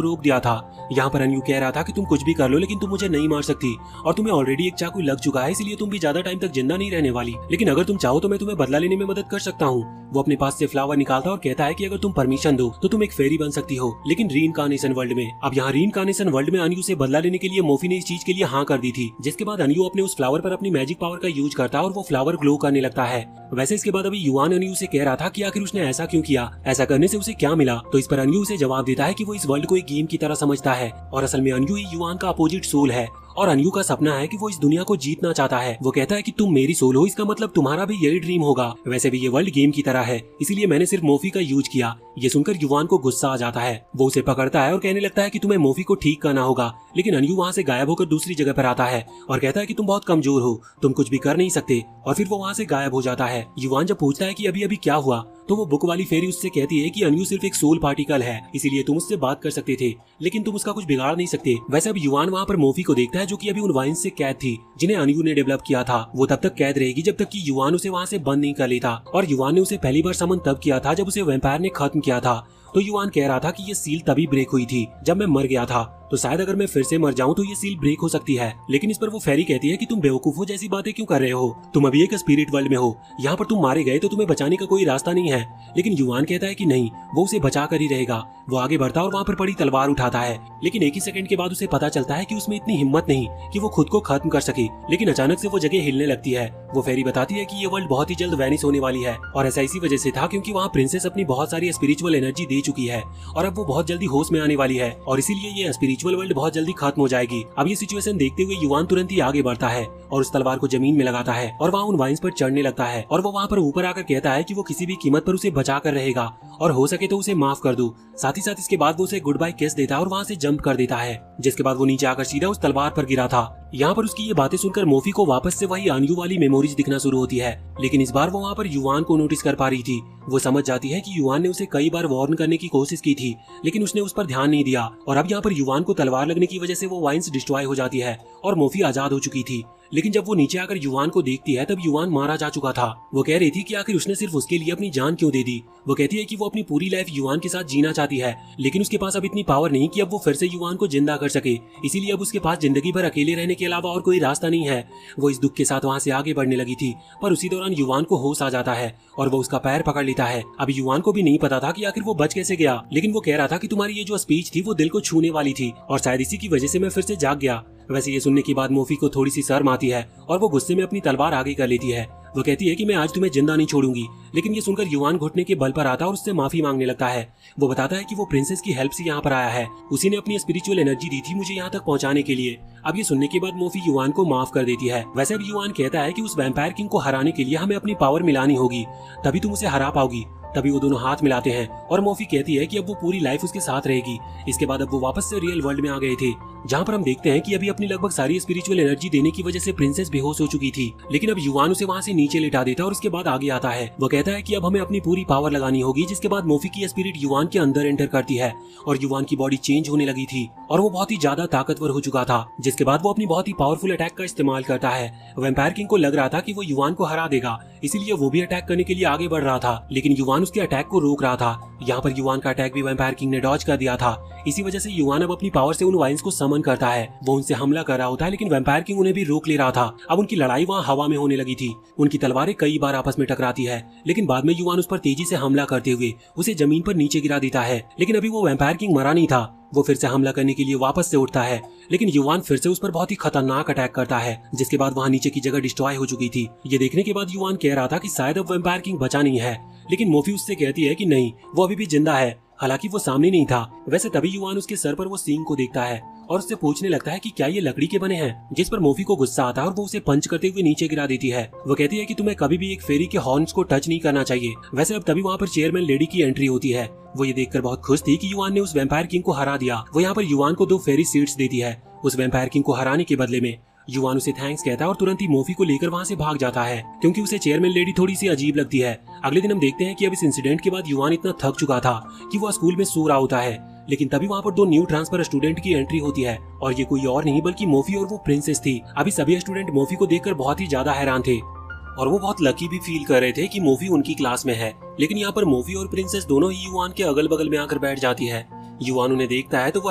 रोक दिया था। यहाँ पर अनयू कह रहा था कि तुम कुछ भी कर लो लेकिन तुम मुझे नहीं मार सकती और तुम्हें ऑलरेडी एक चाकू लग चुका है, इसलिए तुम भी ज्यादा टाइम तक जिंदा नहीं रहने वाली। लेकिन अगर तुम चाहो तो मैं तुम्हें बदला लेने में मदद कर सकता हूँ। वो अपने पास से फ्लावर निकालता और कहता है कि अगर तुम परमिशन दो तो तुम एक फेरी बन सकती हो, लेकिन रीइंकार्नेशन वर्ल्ड में। अब यहाँ रीइंकार्नेशन वर्ल्ड में अनयू से बदला लेने के लिए मोफी ने इस चीज के लिए हाँ कर दी थी, जिसके बाद अनयू अपने उस फ्लावर पर अपनी मैजिक पावर का यूज करता है और वो फ्लावर ग्लो करने लगता है। वैसे इसके बाद अभी युआन अनयू से कह रहा था कि आखिर उसने ऐसा क्यों किया, ऐसा करने से उसे क्या मिला। तो इस पर अनयू उसे जवाब देता है कि वो इस वर्ल्ड को एक गेम की तरह समझता है और असल में अनयू ही युआन का अपोजिट सोल है और अनयू का सपना है कि वो इस दुनिया को जीतना चाहता है। वो कहता है कि तुम मेरी सोल हो, इसका मतलब तुम्हारा भी यही ड्रीम होगा। वैसे भी ये वर्ल्ड गेम की तरह है, इसीलिए मैंने सिर्फ मोफी का यूज किया। ये सुनकर युवान को गुस्सा आ जाता है, वो उसे पकड़ता है और कहने लगता है कि तुम्हें मोफी को ठीक करना होगा। लेकिन अनयू वहाँ से गायब होकर दूसरी जगह पर आता है और कहता है कि तुम बहुत कमजोर हो, तुम कुछ भी कर नहीं सकते, और फिर वो वहाँ से गायब हो जाता है। युवान जब पूछता है कि अभी अभी क्या हुआ, तो वो बुक वाली फेरी उससे कहती है कि अनयू सिर्फ एक सोल पार्टिकल है, इसीलिए तुम उससे बात कर सकते थे, लेकिन तुम उसका कुछ बिगाड़ नहीं सकते। वैसे अब युवान वहाँ पर मोफी को देखता है जो कि अभी उन वाइन्स से कैद थी जिन्हें अनयू ने डेवलप किया था। वो तब तक कैद रहेगी जब तक कि युवान उसे वहाँ से बंद नहीं कर लेता, और युवान ने उसे पहली बार समन तब किया था जब उसे वैम्पायर ने खत्म किया था। तो युवान कह रहा था कि ये सील तभी ब्रेक हुई थी जब मैं मर गया था, तो शायद अगर मैं फिर से मर जाऊं तो ये सील ब्रेक हो सकती है। लेकिन इस पर वो फेरी कहती है कि तुम बेवकूफ हो, जैसी बातें क्यों कर रहे हो, तुम अभी एक स्पिरिट वर्ल्ड में हो, यहाँ पर तुम मारे गए तो तुम्हें बचाने का कोई रास्ता नहीं है। लेकिन युवान कहता है कि नहीं, वो उसे बचा कर ही रहेगा। वो आगे बढ़ता और वहाँ पर पड़ी तलवार उठाता है, लेकिन एक ही सेकंड के बाद उसे पता चलता है कि उसमें इतनी हिम्मत नहीं कि वो खुद को खत्म कर सके। लेकिन अचानक से वो जगह हिलने लगती है। वो फेरी बताती है कि ये वर्ल्ड बहुत ही जल्द वैनिश होने वाली है, और ऐसा इसी वजह से था क्योंकि वहाँ प्रिंसेस अपनी बहुत सारी स्पिरिचुअल एनर्जी दे चुकी है और अब वो बहुत जल्दी होश में आने वाली है, और इसीलिए ये स्पिरिचुअल वर्ल्ड बहुत जल्दी खत्म हो जाएगी। अब ये सिचुएशन देखते हुए युवान तुरंत ही आगे बढ़ता है और उस तलवार को जमीन में लगाता है और वहाँ उन वाइन्स पर चढ़ने लगता है, और वो वहाँ पर ऊपर आकर कहता है कि वो किसी भी कीमत पर उसे बचा कर रहेगा और हो सके तो उसे माफ कर दो। साथ ही साथ इसके बाद वो उसे गुड बाय किस देता है और वहाँ से जंप कर देता है, जिसके बाद वो नीचे आकर सीधा उस तलवार पर गिरा था। यहाँ पर उसकी ये बातें सुनकर मोफी को वापस से वही अनयू वाली मेमोरीज दिखना शुरू होती है, लेकिन इस बार वो वहाँ पर युवान को नोटिस कर पा रही थी। वो समझ जाती है कि युवान ने उसे कई बार वार्न करने की कोशिश की थी, लेकिन उसने उस पर ध्यान नहीं दिया, और अब यहाँ पर युवान को तलवार लगने की वजह से वो वाइन्स डिस्ट्रॉय हो जाती है और मोफी आजाद हो चुकी थी। लेकिन जब वो नीचे आकर युवान को देखती है तब युवान मारा जा चुका था। वो कह रही थी कि आखिर उसने सिर्फ उसके लिए अपनी जान क्यों दे दी। वो कहती है कि वो अपनी पूरी लाइफ युवान के साथ जीना चाहती है, लेकिन उसके पास अब इतनी पावर नहीं कि अब वो फिर से युवान को जिंदा कर सके, इसीलिए अब उसके पास जिंदगी भर अकेले रहने के अलावा और कोई रास्ता नहीं है। वो इस दुख के साथ वहाँ से आगे बढ़ने लगी थी, पर उसी दौरान युवान को होश आ जाता है और वो उसका पैर पकड़ लेता है। अब युवान को भी नहीं पता था कि आखिर वो बच कैसे गया, लेकिन वो कह रहा था कि तुम्हारी ये जो स्पीच थी वो दिल को छूने वाली थी और शायद इसी की वजह से मैं फिर से जाग गया। वैसे ये सुनने के बाद मोफी को थोड़ी सी शर्म आती है और वो गुस्से में अपनी तलवार आगे कर लेती है। वो कहती है कि मैं आज तुम्हें जिंदा नहीं छोड़ूंगी, लेकिन ये सुनकर युवान घुटने के बल पर आता और उससे माफी मांगने लगता है। वो बताता है कि वो प्रिंसेस की हेल्प से यहाँ पर आया है, उसी ने अपनी स्पिरिचुअल एनर्जी दी थी मुझे यहाँ तक पहुँचाने के लिए। अब ये सुनने के बाद मोफी युवान को माफ कर देती है। वैसे अब युवान कहता है कि उस वैम्पायर किंग को हराने के लिए हमें अपनी पावर मिलानी होगी, तभी तुम उसे हरा पाओगी। तभी वो दोनों हाथ मिलाते हैं और मोफी कहती है कि अब वो पूरी लाइफ उसके साथ रहेगी। इसके बाद अब वो वापस से रियल वर्ल्ड में आ गए थे, जहाँ पर हम देखते हैं कि अभी अपनी लगभग सारी स्पिरिचुअल एनर्जी देने की वजह से प्रिंसेस बेहोश हो चुकी थी, लेकिन अब युवान उसे वहाँ से नीचे लिटा देता और उसके बाद आगे आता है। वो कहता है कि अब हमें अपनी पूरी पावर लगानी होगी, जिसके बाद मोफी की स्पिरिट युवान के अंदर एंटर करती है और युवान की बॉडी चेंज होने लगी थी और वो बहुत ही ज्यादा ताकतवर हो चुका था, जिसके बाद वो अपनी बहुत ही पावरफुल अटैक का इस्तेमाल करता है। वैम्पायर किंग को लग रहा था कि वो युवान को हरा देगा, इसीलिए वो भी अटैक करने के लिए आगे बढ़ रहा था, लेकिन युवान उसके अटैक को रोक रहा था। यहाँ पर युवान का अटैक भी वैम्पायर किंग ने डॉज कर दिया था। इसी वजह से युवान अब अपनी पावर से उन वाइन्स को समन समन करता है। वो उनसे हमला कर रहा होता है लेकिन वैम्पायर किंग उन्हें भी रोक ले रहा था। अब उनकी लड़ाई वहाँ हवा में होने लगी थी। उनकी तलवारें कई बार आपस में टकराती है लेकिन बाद में युवान उस पर तेजी से हमला करते हुए उसे जमीन पर नीचे गिरा देता है। लेकिन अभी वो वैम्पायर किंग मरा नहीं था। वो फिर से हमला करने के लिए वापस से उठता है लेकिन युवान फिर से उस पर बहुत ही खतरनाक अटैक करता है, जिसके बाद वहाँ नीचे की जगह डिस्ट्रॉय हो चुकी थी। ये देखने के बाद युवान कह रहा था कि शायद अब वैम्पायर किंग बचा नहीं है, लेकिन मोफी उससे कहती है कि नहीं, वो अभी भी जिंदा है। हालांकि वो सामने नहीं था। वैसे तभी युवान उसके सर पर वो सींग को देखता है और उससे पूछने लगता है कि क्या ये लकड़ी के बने हैं, जिस पर मोफी को गुस्सा आता है और वो उसे पंच करते हुए नीचे गिरा देती है। वो कहती है कि तुम्हें कभी भी एक फेरी के हॉर्न्स को टच नहीं करना चाहिए। वैसे अब तभी वहाँ पर चेयरमैन लेडी की एंट्री होती है। वो ये देखकर बहुत खुश थी कि युवान ने उस वैम्पायर किंग को हरा दिया। वो यहाँ पर युवान को 2 फेरी सीट्स देती है उस वैम्पायर किंग को हराने के बदले में। युवान उसे थैंक्स कहता है और तुरंत ही मोफी को लेकर वहाँ से भाग जाता है क्योंकि उसे चेयरमैन लेडी थोड़ी सी अजीब लगती है। अगले दिन हम देखते हैं कि अब इस इंसिडेंट के बाद युवान इतना थक चुका था कि वो स्कूल में सो रहा होता है। लेकिन तभी वहाँ पर 2 न्यू ट्रांसफर स्टूडेंट की एंट्री होती है और ये कोई और नहीं बल्कि मोफी और वो प्रिंसेस थी। अभी सभी स्टूडेंट मोफी को देखकर बहुत ही ज्यादा हैरान थे और वो बहुत लकी भी फील कर रहे थे कि मोफी उनकी क्लास में है। लेकिन यहाँ पर मोफी और प्रिंसेस दोनों ही युवान के अगल बगल में आकर बैठ जाती है। युवान उन्हें देखता है तो वो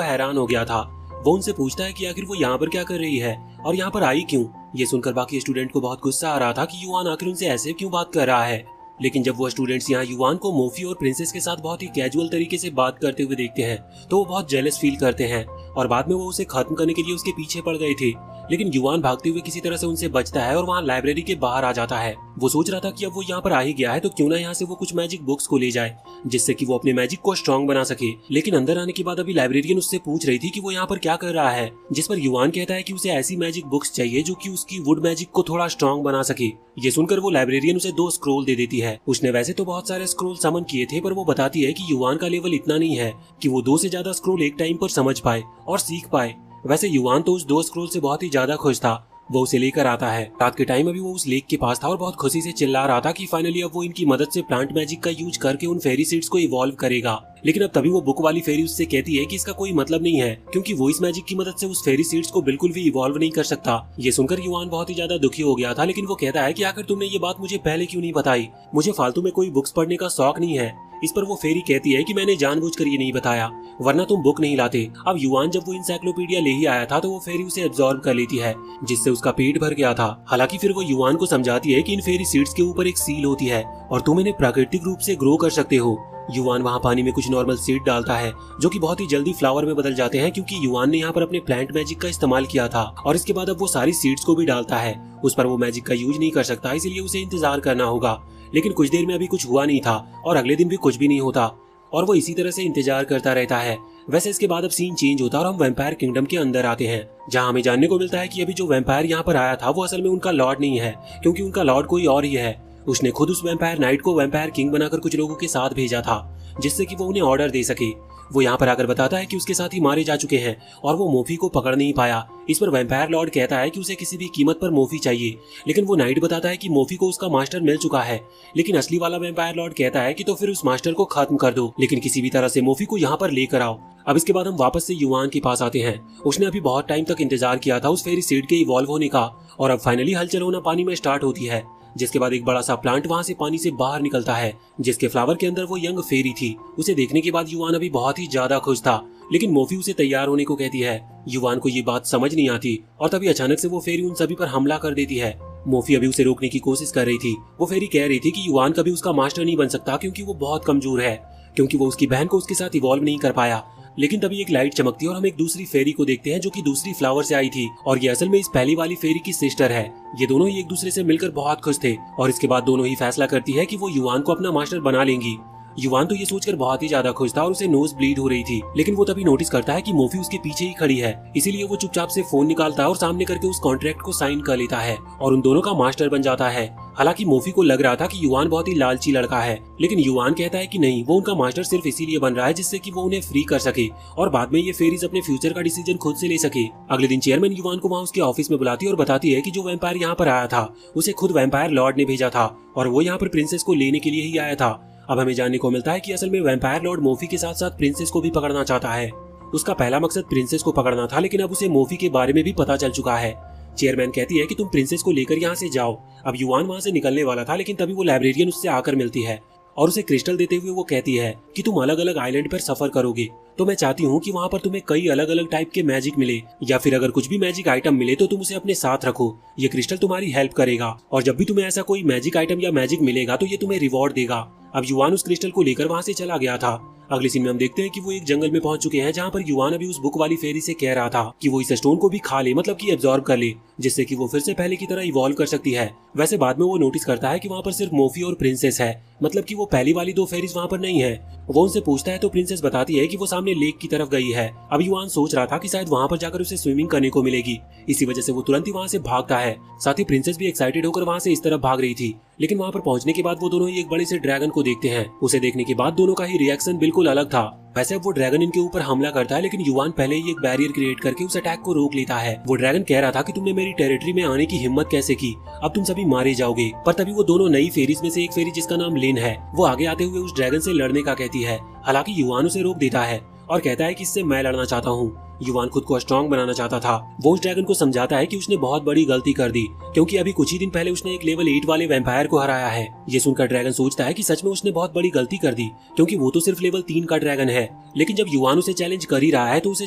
हैरान हो गया था। वो उनसे पूछता है कि आखिर वो यहाँ पर क्या कर रही है और यहाँ पर आई क्यों। ये सुनकर बाकी स्टूडेंट को बहुत गुस्सा आ रहा था कि युवान आखिर उनसे ऐसे क्यों बात कर रहा है। लेकिन जब वो स्टूडेंट्स यहाँ युवान को मोफी और प्रिंसेस के साथ बहुत ही कैजुअल तरीके से बात करते हुए देखते हैं तो वो बहुत जेलस फील करते हैं और बाद में वो उसे खत्म करने के लिए उसके पीछे पड़ गए थे। लेकिन युवान भागते हुए किसी तरह से उनसे बचता है और वहाँ लाइब्रेरी के बाहर आ जाता है। वो सोच रहा था कि अब वो यहाँ पर आ ही गया है तो क्यों ना यहाँ से वो कुछ मैजिक बुक्स को ले जाए जिससे कि वो अपने मैजिक को स्ट्रॉन्ग बना सके। लेकिन अंदर आने के बाद अभी लाइब्रेरियन उससे पूछ रही थी कि वो यहाँ पर क्या कर रहा है, जिस पर युवान कहता है कि उसे ऐसी मैजिक बुक्स चाहिए जो कि उसकी वुड मैजिक को थोड़ा स्ट्रॉन्ग बना सके। ये सुनकर वो लाइब्रेरियन उसे 2 स्क्रोल दे देती है। उसने वैसे तो बहुत सारे स्क्रोल समन किए थे पर वो बताती है कि युवान का लेवल इतना नहीं है कि वो 2 से ज्यादा स्क्रोल एक टाइम पर समझ पाए और सीख पाए। वैसे युवान तो उस 2 स्क्रोल से बहुत ही ज्यादा खुश था। वो उसे लेकर आता है। रात के टाइम अभी वो उस लेक के पास था और बहुत खुशी से चिल्ला रहा था कि फाइनली अब वो इनकी मदद से प्लांट मैजिक का यूज करके उन फेरी सीड्स को इवॉल्व करेगा। लेकिन अब तभी वो बुक वाली फेरी उससे कहती है कि इसका कोई मतलब नहीं है क्योंकि वो इस मैजिक की मदद से उस फेरी सीड्स को बिल्कुल भी इवॉल्व नहीं कर सकता। ये सुनकर युवान बहुत ही ज्यादा दुखी हो गया था लेकिन वो कहता है कि आखिर तुमने ये बात मुझे पहले क्यों नहीं बताई, मुझे फालतू में कोई बुक्स पढ़ने का शौक नहीं है। इस पर वो फेरी कहती है कि मैंने जानबूझकर ये नहीं बताया वरना तुम बुक नहीं लाते। अब युवान जब वो इंसाइक्लोपीडिया ले ही आया था तो वो फेरी उसे एब्जॉर्ब कर लेती है जिससे उसका पेट भर गया था। हालांकि फिर वो युवान को समझाती है कि इन फेरी सीड्स के ऊपर एक सील होती है और तुम इन्हें प्राकृतिक रूप से ग्रो कर सकते हो। युवान वहाँ पानी में कुछ नॉर्मल सीड डालता है जो कि बहुत ही जल्दी फ्लावर में बदल जाते हैं क्योंकि युवान ने यहाँ पर अपने प्लांट मैजिक का इस्तेमाल किया था। और इसके बाद अब वो सारी सीड्स को भी डालता है। उस पर वो मैजिक का यूज नहीं कर सकता इसलिए उसे इंतजार करना होगा। लेकिन कुछ देर में अभी कुछ हुआ नहीं था और अगले दिन भी कुछ भी नहीं होता और वो इसी तरह से इंतजार करता रहता है। वैसे इसके बाद अब सीन चेंज होता है और हम वैम्पायर किंगडम के अंदर आते हैं जहाँ हमें जानने को मिलता है कि अभी जो वैम्पायर यहाँ पर आया था वो असल में उनका लॉर्ड नहीं है क्योंकि उनका लॉर्ड कोई और ही है। उसने खुद उस वैम्पायर नाइट को वैम्पायर किंग बनाकर कुछ लोगों के साथ भेजा था जिससे कि वो उन्हें ऑर्डर दे सके। वो यहाँ पर आकर बताता है कि उसके साथ ही मारे जा चुके हैं और वो मोफी को पकड़ नहीं पाया। इस पर वैम्पायर लॉर्ड कहता है कि उसे किसी भी कीमत पर मोफी चाहिए, लेकिन वो नाइट बताता है कि मोफी को उसका मास्टर मिल चुका है। लेकिन असली वाला वैम्पायर लॉर्ड कहता है कि तो फिर उस मास्टर को खत्म कर दो, लेकिन किसी भी तरह से मोफी को यहाँ पर लेकर आओ। अब इसके बाद हम वापस से युवान के पास आते हैं। उसने अभी बहुत टाइम तक इंतजार किया था उस फेरी सीड के इवॉल्व होने का और अब फाइनली हलचल होना पानी में स्टार्ट होती है, जिसके बाद एक बड़ा सा प्लांट वहाँ से पानी से बाहर निकलता है जिसके फ्लावर के अंदर वो यंग फेरी थी। उसे देखने के बाद युवान अभी बहुत ही ज्यादा खुश था, लेकिन मोफी उसे तैयार होने को कहती है। युवान को ये बात समझ नहीं आती और तभी अचानक से वो फेरी उन सभी पर हमला कर देती है। मोफी अभी उसे रोकने की कोशिश कर रही थी। वो फेरी कह रही थी कि युवान कभी उसका मास्टर नहीं बन सकता क्योंकि वो बहुत कमजोर है, क्योंकि वो उसकी बहन को उसके साथ इवॉल्व नहीं कर पाया। लेकिन तभी एक लाइट चमकती है और हम एक दूसरी फेरी को देखते हैं जो कि दूसरी फ्लावर से आई थी और ये असल में इस पहली वाली फेरी की सिस्टर है। ये दोनों ही एक दूसरे से मिलकर बहुत खुश थे और इसके बाद दोनों ही फैसला करती है कि वो युवान को अपना मास्टर बना लेंगी। युवान तो ये सोचकर बहुत ही ज्यादा खुश था और उसे नोज ब्लीड हो रही थी, लेकिन वो तभी नोटिस करता है कि मोफी उसके पीछे ही खड़ी है। इसीलिए वो चुपचाप से फोन निकालता है और सामने करके उस कॉन्ट्रैक्ट को साइन कर लेता है और उन दोनों का मास्टर बन जाता है। हालांकि मोफी को लग रहा था कि युवान बहुत ही लालची लड़का है, लेकिन युवान कहता है कि नहीं, वो उनका मास्टर सिर्फ इसीलिए बन रहा है जिससे कि वो उन्हें फ्री कर सके और बाद में ये फेरीज अपने फ्यूचर का डिसीजन खुद से ले सके। अगले दिन चेयरमैन युवान को वहाँ उसके ऑफिस में बुलाती है और बताती है कि जो वैम्पायर यहाँ पर आया था उसे खुद वैम्पायर लॉर्ड ने भेजा था और वो यहाँ पर प्रिंसेस को लेने के लिए ही आया था। अब हमें जानने को मिलता है कि असल में वैम्पायर लॉर्ड मोफी के साथ साथ प्रिंसेस को भी पकड़ना चाहता है। उसका पहला मकसद प्रिंसेस को पकड़ना था, लेकिन अब उसे मोफी के बारे में भी पता चल चुका है। चेयरमैन कहती है कि तुम प्रिंसेस को लेकर यहाँ से जाओ। अब युवान वहाँ से निकलने वाला था, लेकिन तभी वो लाइब्रेरियन उससे आकर मिलती है और उसे क्रिस्टल देते हुए वो कहती है कि तुम अलग अलग आइलैंड पर सफर करोगे तो मैं चाहती हूँ कि वहाँ पर तुम्हें कई अलग अलग टाइप के मैजिक मिले, या फिर अगर कुछ भी मैजिक आइटम मिले तो तुम उसे अपने साथ रखो। ये क्रिस्टल तुम्हारी हेल्प करेगा और जब भी तुम्हें ऐसा कोई मैजिक आइटम या मैजिक मिलेगा तो ये तुम्हें रिवॉर्ड देगा। अब युवान उस क्रिस्टल को लेकर वहाँ से चला गया था। अगले सीन में हम देखते हैं कि वो एक जंगल में पहुंच चुके हैं, जहाँ पर युवान अभी उस बुक वाली फेरी से कह रहा था कि वो इस स्टोन को भी खा ले, मतलब कि एब्जॉर्ब कर ले, जिससे कि वो फिर से पहले की तरह इवॉल्व कर सकती है। वैसे बाद में वो नोटिस करता है कि वहाँ पर सिर्फ मोफी और प्रिंसेस है, मतलब कि वो पहली वाली दो फेरीज वहाँ पर नहीं है। वो उनसे पूछता है तो प्रिंसेस बताती है कि वो सामने लेक की तरफ गई है। अब युवान सोच रहा था कि शायद वहाँ पर जाकर उसे स्विमिंग करने को मिलेगी, इसी वजह से वो तुरंत ही वहाँ से भागता है। साथ ही प्रिंसेस भी एक्साइटेड होकर वहाँ से इस तरफ भाग रही थी, लेकिन वहाँ पर पहुंचने के बाद वो दोनों ही एक बड़े से ड्रैगन को देखते हैं। उसे देखने के बाद दोनों का ही रिएक्शन बिल्कुल अलग था। वैसे अब वो ड्रैगन इनके ऊपर हमला करता है, लेकिन युवान पहले ही एक बैरियर क्रिएट करके उस अटैक को रोक लेता है। वो ड्रैगन कह रहा था कि तुमने मेरी टेरिटरी में आने की हिम्मत कैसे की, अब तुम सभी मारे जाओगे। पर तभी वो दोनों नई फेरीज में से एक फेरी जिसका नाम लिन है, वो आगे आते हुए उस ड्रैगन से लड़ने का कहती है। हालांकि युवान उसे रोक देता है और कहता है कि इससे मैं लड़ना चाहता हूँ। युवान खुद को स्ट्रॉन्ग बनाना चाहता था। वो उस ड्रैगन को समझाता है कि उसने बहुत बड़ी गलती कर दी, क्योंकि अभी कुछ ही दिन पहले उसने एक लेवल 8 वाले वैम्पायर को हराया है। ये सुनकर ड्रैगन सोचता है कि सच में उसने बहुत बड़ी गलती कर दी, क्योंकि वो तो सिर्फ लेवल 3 का ड्रैगन है। लेकिन जब युवान उसे चैलेंज कर ही रहा है तो उसे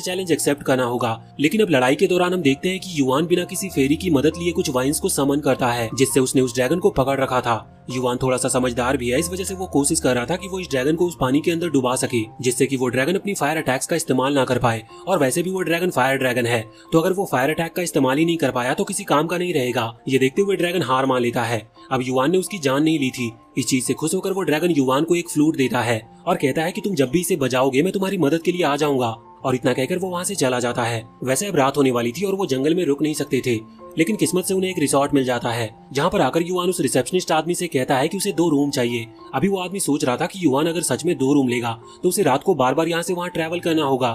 चैलेंज एक्सेप्ट करना होगा। लेकिन अब लड़ाई के दौरान हम देखते हैं कि युवान बिना किसी फेरी की मदद लिए कुछ वाइन्स को समन करता है, जिससे उसने उस ड्रैगन को पकड़ रखा था। युवान थोड़ा सा समझदार भी है, इस वजह से वो कोशिश कर रहा था कि वो इस ड्रैगन को उस पानी के अंदर डुबा सके, जिससे कि वो ड्रैगन अपनी फायर अटैक्स का इस्तेमाल ना कर पाए। और वैसे भी वो ड्रैगन फायर ड्रैगन है, तो अगर वो फायर अटैक का इस्तेमाल ही नहीं कर पाया तो किसी काम का नहीं रहेगा। ये देखते हुए ड्रैगन हार मान लेता है। अब युवान ने उसकी जान नहीं ली थी। इस चीज से खुश होकर वो ड्रैगन युवान को एक फ्लूट देता है और कहता है कि तुम जब भी इसे बजाओगे मैं तुम्हारी मदद के लिए आ जाऊंगा। और इतना कहकर वो वहाँ से चला जाता है। वैसे अब रात होने वाली थी और वो जंगल में रुक नहीं सकते थे, लेकिन किस्मत से उन्हें एक रिसोर्ट मिल जाता है, जहाँ पर आकर युवान उस रिसेप्शनिस्ट आदमी से कहता है कि उसे 2 रूम चाहिए। अभी वो आदमी सोच रहा था कि युवान अगर सच में 2 रूम लेगा तो उसे रात को बार बार यहाँ से वहाँ ट्रैवल करना होगा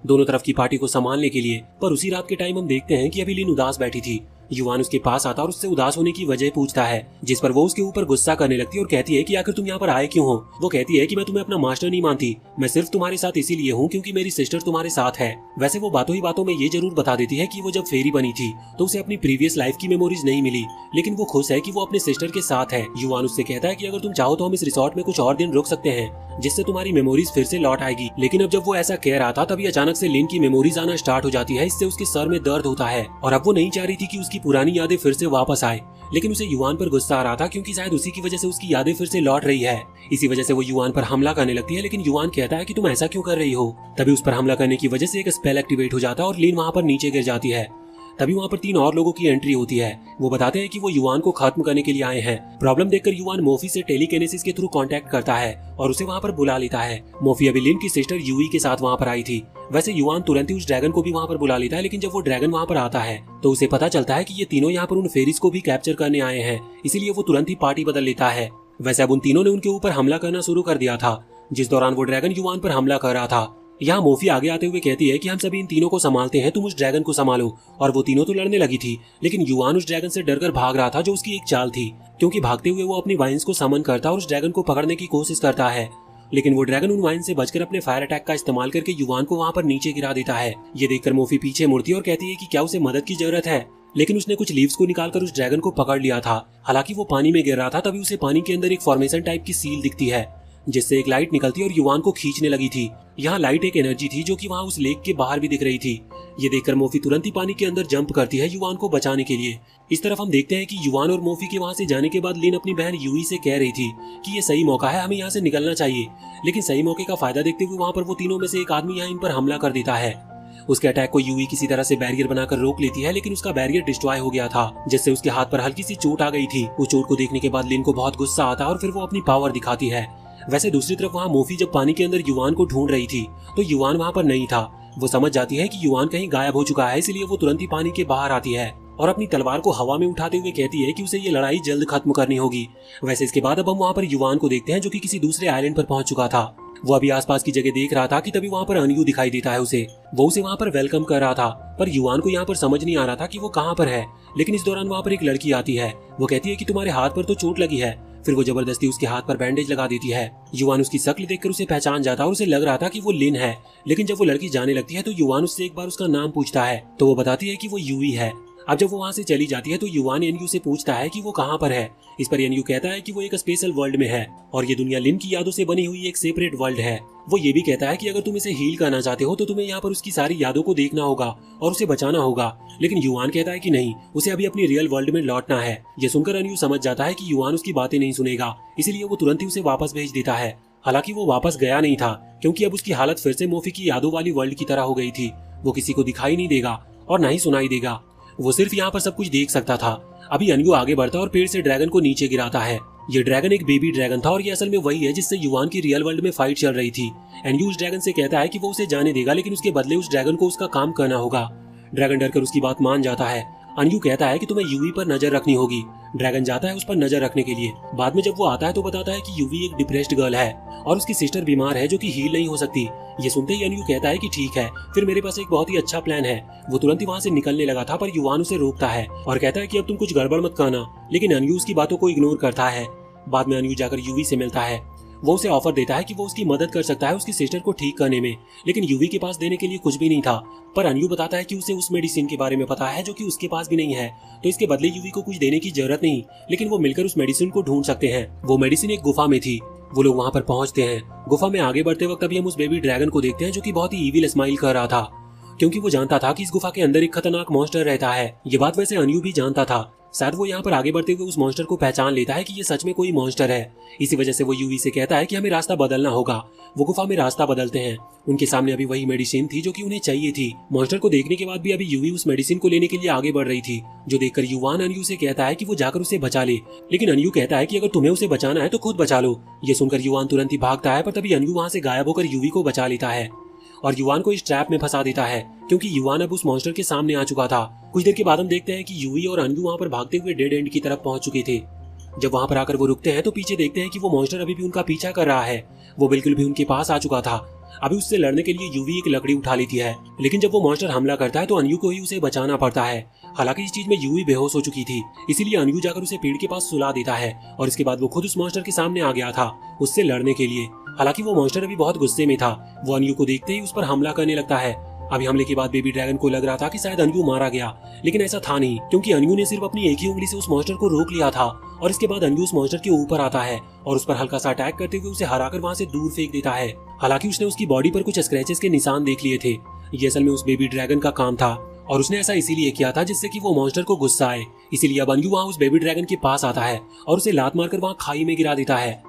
दोनों तरफ की पार्टी को संभालने के लिए। पर उसी रात के टाइम हम देखते हैं कि अभी लिन उदास बैठी थी। युवान उसके पास आता और उससे उदास होने की वजह पूछता है, जिस पर वो उसके ऊपर गुस्सा करने लगती है और कहती है कि आखिर तुम यहाँ पर आए क्यों हो। वो कहती है कि मैं तुम्हें अपना मास्टर नहीं मानती, मैं सिर्फ तुम्हारे साथ इसीलिए हूँ क्योंकि मेरी सिस्टर तुम्हारे साथ है। वैसे वो बातों ही बातों में ये जरूर बता देती है कि वो जब फेरी बनी थी तो उसे अपनी प्रीवियस लाइफ की मेमोरीज नहीं मिली, लेकिन वो खुश है कि वो अपने सिस्टर के साथ है। युवान उससे कहता है कि अगर तुम चाहो तो हम इस रिसोर्ट में कुछ और दिन रुक सकते हैं, जिससे तुम्हारी मेमोरीज फिर से लौट आएगी। लेकिन अब जब वो ऐसा कह रहा था तभी अचानक से लिन की मेमोरीज आना स्टार्ट हो जाती है। इससे उसके सर में दर्द होता है और अब वो नहीं चाह रही थी कि उसकी पुरानी यादें फिर से वापस आए, लेकिन उसे युवान पर गुस्सा आ रहा था क्योंकि शायद उसी की वजह से उसकी यादें फिर से लौट रही है। इसी वजह से वो युवान पर हमला करने लगती है, लेकिन युवान कहता है कि तुम ऐसा क्यों कर रही हो। तभी उस पर हमला करने की वजह से एक स्पेल एक्टिवेट हो जाता है और लिन वहाँ पर नीचे गिर जाती है। तभी वहाँ पर 3 और लोगों की एंट्री होती है। वो बताते हैं कि वो युवान को खत्म करने के लिए आए हैं। प्रॉब्लम देखकर युवान मोफी से टेलीकिनेसिस के थ्रू कांटेक्ट करता है और उसे वहाँ पर बुला लेता है। मोफी अभी लिन की सिस्टर यूई के साथ वहाँ पर आई थी। वैसे युवान तुरंत ही उस ड्रैगन को भी वहाँ पर बुला लेता है, लेकिन जब वो ड्रैगन वहाँ पर आता है तो उसे पता चलता है कि ये तीनों यहाँ पर उन फेरीज को भी कैप्चर करने आए हैं, इसीलिए वो तुरंत ही पार्टी बदल लेता है। वैसे अब उन तीनों ने उनके ऊपर हमला करना शुरू कर दिया था, जिस दौरान वो ड्रैगन युवान पर हमला कर रहा था। यहाँ मोफी आगे आते हुए कहती है कि हम सभी इन तीनों को संभालते हैं, तुम उस ड्रैगन को संभालो। और वो तीनों तो लड़ने लगी थी, लेकिन युवान उस ड्रैगन से डरकर भाग रहा था, जो उसकी एक चाल थी, क्योंकि भागते हुए वो अपनी वाइन्स को समन करता और उस ड्रैगन को पकड़ने की कोशिश करता है। लेकिन वो ड्रैगन उन वाइन से बचकर अपने फायर अटैक का इस्तेमाल करके युवान को वहाँ पर नीचे गिरा देता है। ये देखकर मोफी पीछे मुड़ती है और कहती है कि क्या उसे मदद की जरूरत है, लेकिन उसने कुछ लीव्स को निकालकर उस ड्रैगन को पकड़ लिया था। हालांकि वो पानी में गिर रहा था, तभी उसे पानी के अंदर एक फॉर्मेशन टाइप की सील दिखती है, जिससे एक लाइट निकलती और युवान को खींचने लगी थी। यहाँ लाइट एक एनर्जी थी जो कि वहाँ उस लेक के बाहर भी दिख रही थी। ये देखकर मोफी तुरंत ही पानी के अंदर जंप करती है युवान को बचाने के लिए। इस तरफ हम देखते हैं कि युवान और मोफी के वहाँ से जाने के बाद लिन अपनी बहन यूई से कह रही थी कि ये सही मौका है, हमें यहाँ से निकलना चाहिए। लेकिन सही मौके का फायदा देखते हुए वहाँ पर वो तीनों में से एक आदमी यहाँ इन पर हमला कर देता है। उसके अटैक को यूई किसी तरह से बैरियर बनाकर रोक लेती है, लेकिन उसका बैरियर डिस्ट्रॉय हो गया था, जिससे उसके हाथ पर हल्की सी चोट आ गई थी। उस चोट को देखने के बाद लिन को बहुत गुस्सा आता है और फिर वो अपनी पावर दिखाती है। वैसे दूसरी तरफ वहाँ मोफी जब पानी के अंदर युवान को ढूंढ रही थी तो युवान वहाँ पर नहीं था। वो समझ जाती है कि युवान कहीं गायब हो चुका है, इसलिए वो तुरंत ही पानी के बाहर आती है और अपनी तलवार को हवा में उठाते हुए कहती है कि उसे ये लड़ाई जल्द खत्म करनी होगी। वैसे इसके बाद अब हम वहाँ पर युवान को देखते हैं, जो कि किसी दूसरे आइलैंड पर पहुंच चुका था। वो अभी आसपास की जगह देख रहा था कि तभी वहाँ पर अनयू दिखाई देता है उसे। वो उसे वहाँ पर वेलकम कर रहा था, पर युवान को यहाँ पर समझ नहीं आ रहा था कि वो कहाँ पर है। लेकिन इस दौरान वहाँ पर एक लड़की आती है। वो कहती है कि तुम्हारे हाथ पर तो चोट लगी है। फिर वो जबरदस्ती उसके हाथ पर बैंडेज लगा देती है। युवान उसकी शक्ल देखकर उसे पहचान जाता और उसे लग रहा था कि वो लिन है। लेकिन जब वो लड़की जाने लगती है तो युवान उससे एक बार उसका नाम पूछता है, तो वो बताती है कि वो यूई है। अब जब वो वहाँ से चली जाती है तो युवान एनयू से पूछता है कि वो कहाँ पर है। इस पर एनयू कहता है कि वो एक स्पेशल वर्ल्ड में है और ये दुनिया लिन की यादों से बनी हुई एक सेपरेट वर्ल्ड है। वो ये भी कहता है कि अगर तुम इसे हील करना चाहते हो तो तुम्हें यहाँ पर उसकी सारी यादों को देखना होगा और उसे बचाना होगा। लेकिन युवान कहता है कि नहीं, उसे अभी अपनी रियल वर्ल्ड में लौटना है। ये सुनकर एनयू समझ जाता है कि युवान उसकी बातें नहीं सुनेगा, इसीलिए वो तुरंत ही उसे वापस भेज देता है। हालांकि वो वापस गया नहीं था, क्योंकि अब उसकी हालत फिर से मोफी की यादों वाली वर्ल्ड की तरह हो गई थी। वो किसी को दिखाई नहीं देगा और न ही सुनाई देगा, वो सिर्फ यहाँ पर सब कुछ देख सकता था। अभी एनयू आगे बढ़ता और पेड़ से ड्रैगन को नीचे गिराता है। ये ड्रैगन एक बेबी ड्रैगन था और ये असल में वही है जिससे युवान की रियल वर्ल्ड में फाइट चल रही थी। एनयू उस ड्रैगन से कहता है कि वो उसे जाने देगा, लेकिन उसके बदले उस ड्रैगन को उसका काम करना होगा। ड्रैगन डरकर उसकी बात मान जाता है। एनयू कहता है कि तुम्हें यूवी पर नजर रखनी होगी। ड्रैगन जाता है उस पर नजर रखने के लिए। बाद में जब वो आता है तो बताता है कि यूवी एक डिप्रेस्ड गर्ल है और उसकी सिस्टर बीमार है जो कि हील नहीं हो सकती। ये सुनते ही एनयू कहता है कि ठीक है, फिर मेरे पास एक बहुत ही अच्छा प्लान है। वो तुरंत ही वहाँ से निकलने लगा था, पर युवान उसे रोकता है और कहता है कि अब तुम कुछ गड़बड़ मत करना, लेकिन एनयू उसकी बातों को इग्नोर करता है। बाद में एनयू जाकर यूवी से मिलता है। वो उसे ऑफर देता है कि वो उसकी मदद कर सकता है उसकी सिस्टर को ठीक करने में, लेकिन यूवी के पास देने के लिए कुछ भी नहीं था। पर एनयू बताता है कि उसे उस मेडिसिन के बारे में पता है जो कि उसके पास भी नहीं है, तो इसके बदले यूवी को कुछ देने की जरूरत नहीं, लेकिन वो मिलकर उस मेडिसिन को ढूंढ सकते हैं। वो मेडिसिन एक गुफा में थी। वो लोग वहाँ पर पहुंचते हैं। गुफा में आगे बढ़ते वक्त अभी हम उस बेबी ड्रैगन को देखते हैं जो कि बहुत ही इविल स्माइल कर रहा था, क्योंकि वो जानता था कि इस गुफा के अंदर एक खतरनाक मॉन्स्टर रहता है। ये बात वैसे एनयू भी जानता था। शायद वो यहाँ पर आगे बढ़ते हुए उस मॉन्स्टर को पहचान लेता है कि ये सच में कोई मॉन्स्टर है। इसी वजह से वो यूवी से कहता है कि हमें रास्ता बदलना होगा। वो गुफा में रास्ता बदलते हैं। उनके सामने अभी वही मेडिसिन थी जो कि उन्हें चाहिए थी। मॉन्स्टर को देखने के बाद भी अभी यूवी उस मेडिसिन को लेने के लिए आगे बढ़ रही थी, जो देखकर युवान एनयू से कहता है कि वो जाकर उसे बचा ले, लेकिन एनयू कहता है कि अगर तुम्हें उसे बचाना है तो खुद बचा लो। ये सुनकर युवान तुरंत ही भागता है, पर तभी एनयू वहाँ से गायब होकर यूवी को बचा लेता है और युवान को इस ट्रैप में फंसा देता है, क्योंकि युवान अब उस मॉन्स्टर के सामने आ चुका था। कुछ देर के बाद हम देखते हैं कि यूवी और एनयू वहाँ पर भागते हुए डेड एंड की तरफ पहुंच चुके थे। जब वहाँ पर आकर वो रुकते हैं तो पीछे देखते हैं कि वो मॉन्स्टर अभी भी उनका पीछा कर रहा है। वो बिल्कुल भी उनके पास आ चुका था। अभी उससे लड़ने के लिए यूवी एक लकड़ी उठा लेती है, लेकिन जब वो मॉन्स्टर हमला करता है तो एनयू को ही उसे बचाना पड़ता है। हालांकि इस चीज में यूवी बेहोश हो चुकी थी, इसीलिए एनयू जाकर उसे पेड़ के पास सुला देता है और इसके बाद वो खुद उस मॉन्स्टर के सामने आ गया था उससे लड़ने के लिए। हालांकि वो मॉन्स्टर अभी बहुत गुस्से में था। वो एनयू को देखते ही उस पर हमला करने लगता है। अभी हमले के बाद बेबी ड्रैगन को लग रहा था कि शायद एनयू मारा गया, लेकिन ऐसा था नहीं, क्योंकि एनयू ने सिर्फ अपनी एक ही उंगली से उस मॉन्स्टर को रोक लिया था और इसके बाद एनयू उस मॉन्स्टर के ऊपर आता है और उस पर हल्का सा अटैक करते हुए उसे हराकर वहाँ से दूर फेंक देता है। हालांकि उसने उसकी बॉडी पर कुछ स्क्रैचेस के निशान देख लिए थे। ये असल में उस बेबी ड्रैगन का काम था और उसने ऐसा इसीलिए किया था जिससे कि वो मॉन्स्टर को गुस्सा आए। इसीलिए अब एनयू वहाँ उस बेबी ड्रैगन के पास आता है और उसे लात मारकर वहाँ खाई में गिरा देता है।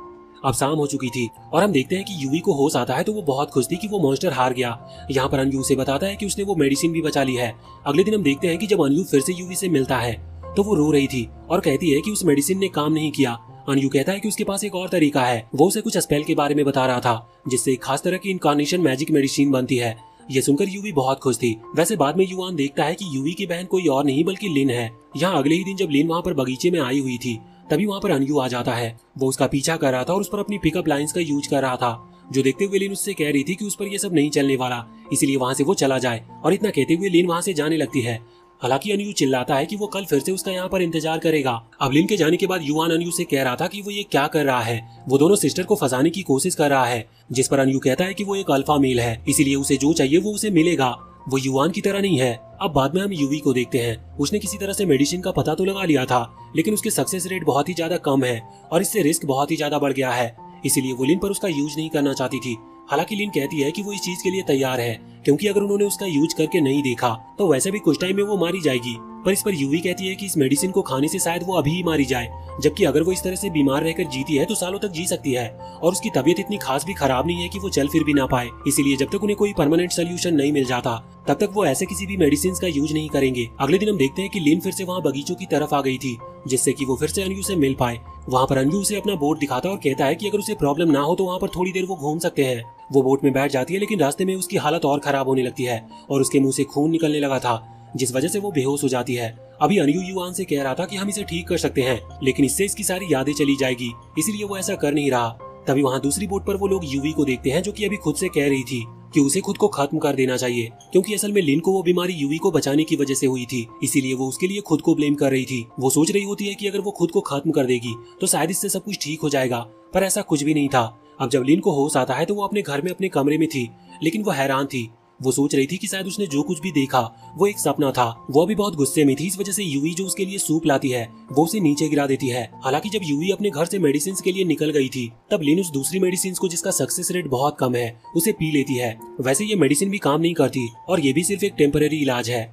अब शाम हो चुकी थी और हम देखते हैं कि यूवी को होश आता है, तो वो बहुत खुश थी कि वो मॉन्स्टर हार गया। यहाँ पर एनयू उसे बताता है कि उसने वो मेडिसिन भी बचा ली है। अगले दिन हम देखते हैं कि जब एनयू फिर से यूवी से मिलता है तो वो रो रही थी और कहती है कि उस मेडिसिन ने काम नहीं किया। एनयू कहता है कि उसके पास एक और तरीका है। वो उसे कुछ स्पेल के बारे में बता रहा था जिससे एक खास तरह की इनकार्नेशन मैजिक मेडिसिन बनती है। ये सुनकर यूवी बहुत खुश थी। वैसे बाद में युवान देखता है कि यूवी की बहन कोई और नहीं बल्कि लिन है। यहाँ अगले ही दिन जब लिन वहाँ पर बगीचे में आई हुई थी तभी वहाँ पर एनयू आ जाता है। वो उसका पीछा कर रहा था और उस पर अपनी पिकअप लाइंस का यूज कर रहा था, जो देखते हुए लिन उससे कह रही थी कि उस पर ये सब नहीं चलने वाला, इसीलिए वहाँ से वो चला जाए। और इतना कहते हुए लिन वहाँ से जाने लगती है। हालांकि एनयू चिल्लाता है कि वो कल फिर से उसका यहाँ पर इंतजार करेगा। अब लिन के जाने के बाद युवान एनयू से कह रहा था कि वो ये क्या कर रहा है। वो दोनों सिस्टर को फंसाने की कोशिश कर रहा है, जिस पर एनयू कहता है कि वो एक अल्फा मेल है, इसीलिए उसे जो चाहिए वो उसे मिलेगा। वो युवान की तरह नहीं है। अब बाद में हम यूवी को देखते हैं। उसने किसी तरह से मेडिसिन का पता तो लगा लिया था, लेकिन उसके सक्सेस रेट बहुत ही ज्यादा कम है और इससे रिस्क बहुत ही ज्यादा बढ़ गया है, इसीलिए वो लिन पर उसका यूज नहीं करना चाहती थी। हालांकि लिन कहती है कि वो इस चीज के लिए तैयार है, क्योंकि अगर उन्होंने उसका यूज करके नहीं देखा तो वैसे भी कुछ टाइम में वो मारी जाएगी। पर इस पर यूवी कहती है कि इस मेडिसिन को खाने से शायद वो अभी ही मारी जाए, जबकि अगर वो इस तरह से बीमार रहकर जीती है तो सालों तक जी सकती है और उसकी तबीयत इतनी खास भी खराब नहीं है कि वो चल फिर भी ना पाए। इसीलिए जब तक उन्हें कोई परमानेंट सोल्यूशन नहीं मिल जाता तब तक वो ऐसे किसी भी मेडिसिन का यूज नहीं करेंगे। अगले दिन हम देखते हैं कि लिन फिर से वहाँ बगीचों की तरफ आ गई थी, जिससे कि वो फिर से एनयू से मिल पाए। वहाँ पर एनयू उसे अपना बोट दिखाता और कहता है कि अगर उसे प्रॉब्लम ना हो तो वहाँ पर थोड़ी देर वो घूम सकते हैं। वो बोट में बैठ जाती है, लेकिन रास्ते में उसकी हालत और खराब होने लगती है और उसके मुंह से खून निकलने लगा था, जिस वजह से वो बेहोश हो जाती है। अभी एनयू युवान से कह रहा था कि हम इसे ठीक कर सकते हैं, लेकिन इससे इसकी सारी यादें चली जाएगी, इसीलिए वो ऐसा कर नहीं रहा। तभी वहाँ दूसरी बोट पर वो लोग यूवी को देखते हैं, जो कि अभी खुद से कह रही थी कि उसे खुद को खत्म कर देना चाहिए, क्योंकि असल में लिन को वो बीमारी यूवी को बचाने की वजह से हुई थी, इसीलिए वो उसके लिए खुद को ब्लेम कर रही थी। वो सोच रही होती है कि अगर वो खुद को खत्म कर देगी तो शायद इससे सब कुछ ठीक हो जाएगा, पर ऐसा कुछ भी नहीं था। अब जब लिन को होश आता है तो वो अपने घर में अपने कमरे में थी, लेकिन वो हैरान थी वो सोच रही थी कि शायद उसने जो कुछ भी देखा वो एक सपना था। वो अभी बहुत गुस्से में थी, इस वजह से यूवी जो उसके लिए सूप लाती है वो उसे नीचे गिरा देती है। हालांकि जब यूवी अपने घर से मेडिसिन के लिए निकल गई थी तब लिन उस दूसरी मेडिसिन को, जिसका सक्सेस रेट बहुत कम है, उसे पी लेती है। वैसे ये मेडिसिन भी काम नहीं करती और ये भी सिर्फ एक टेम्पररी इलाज है।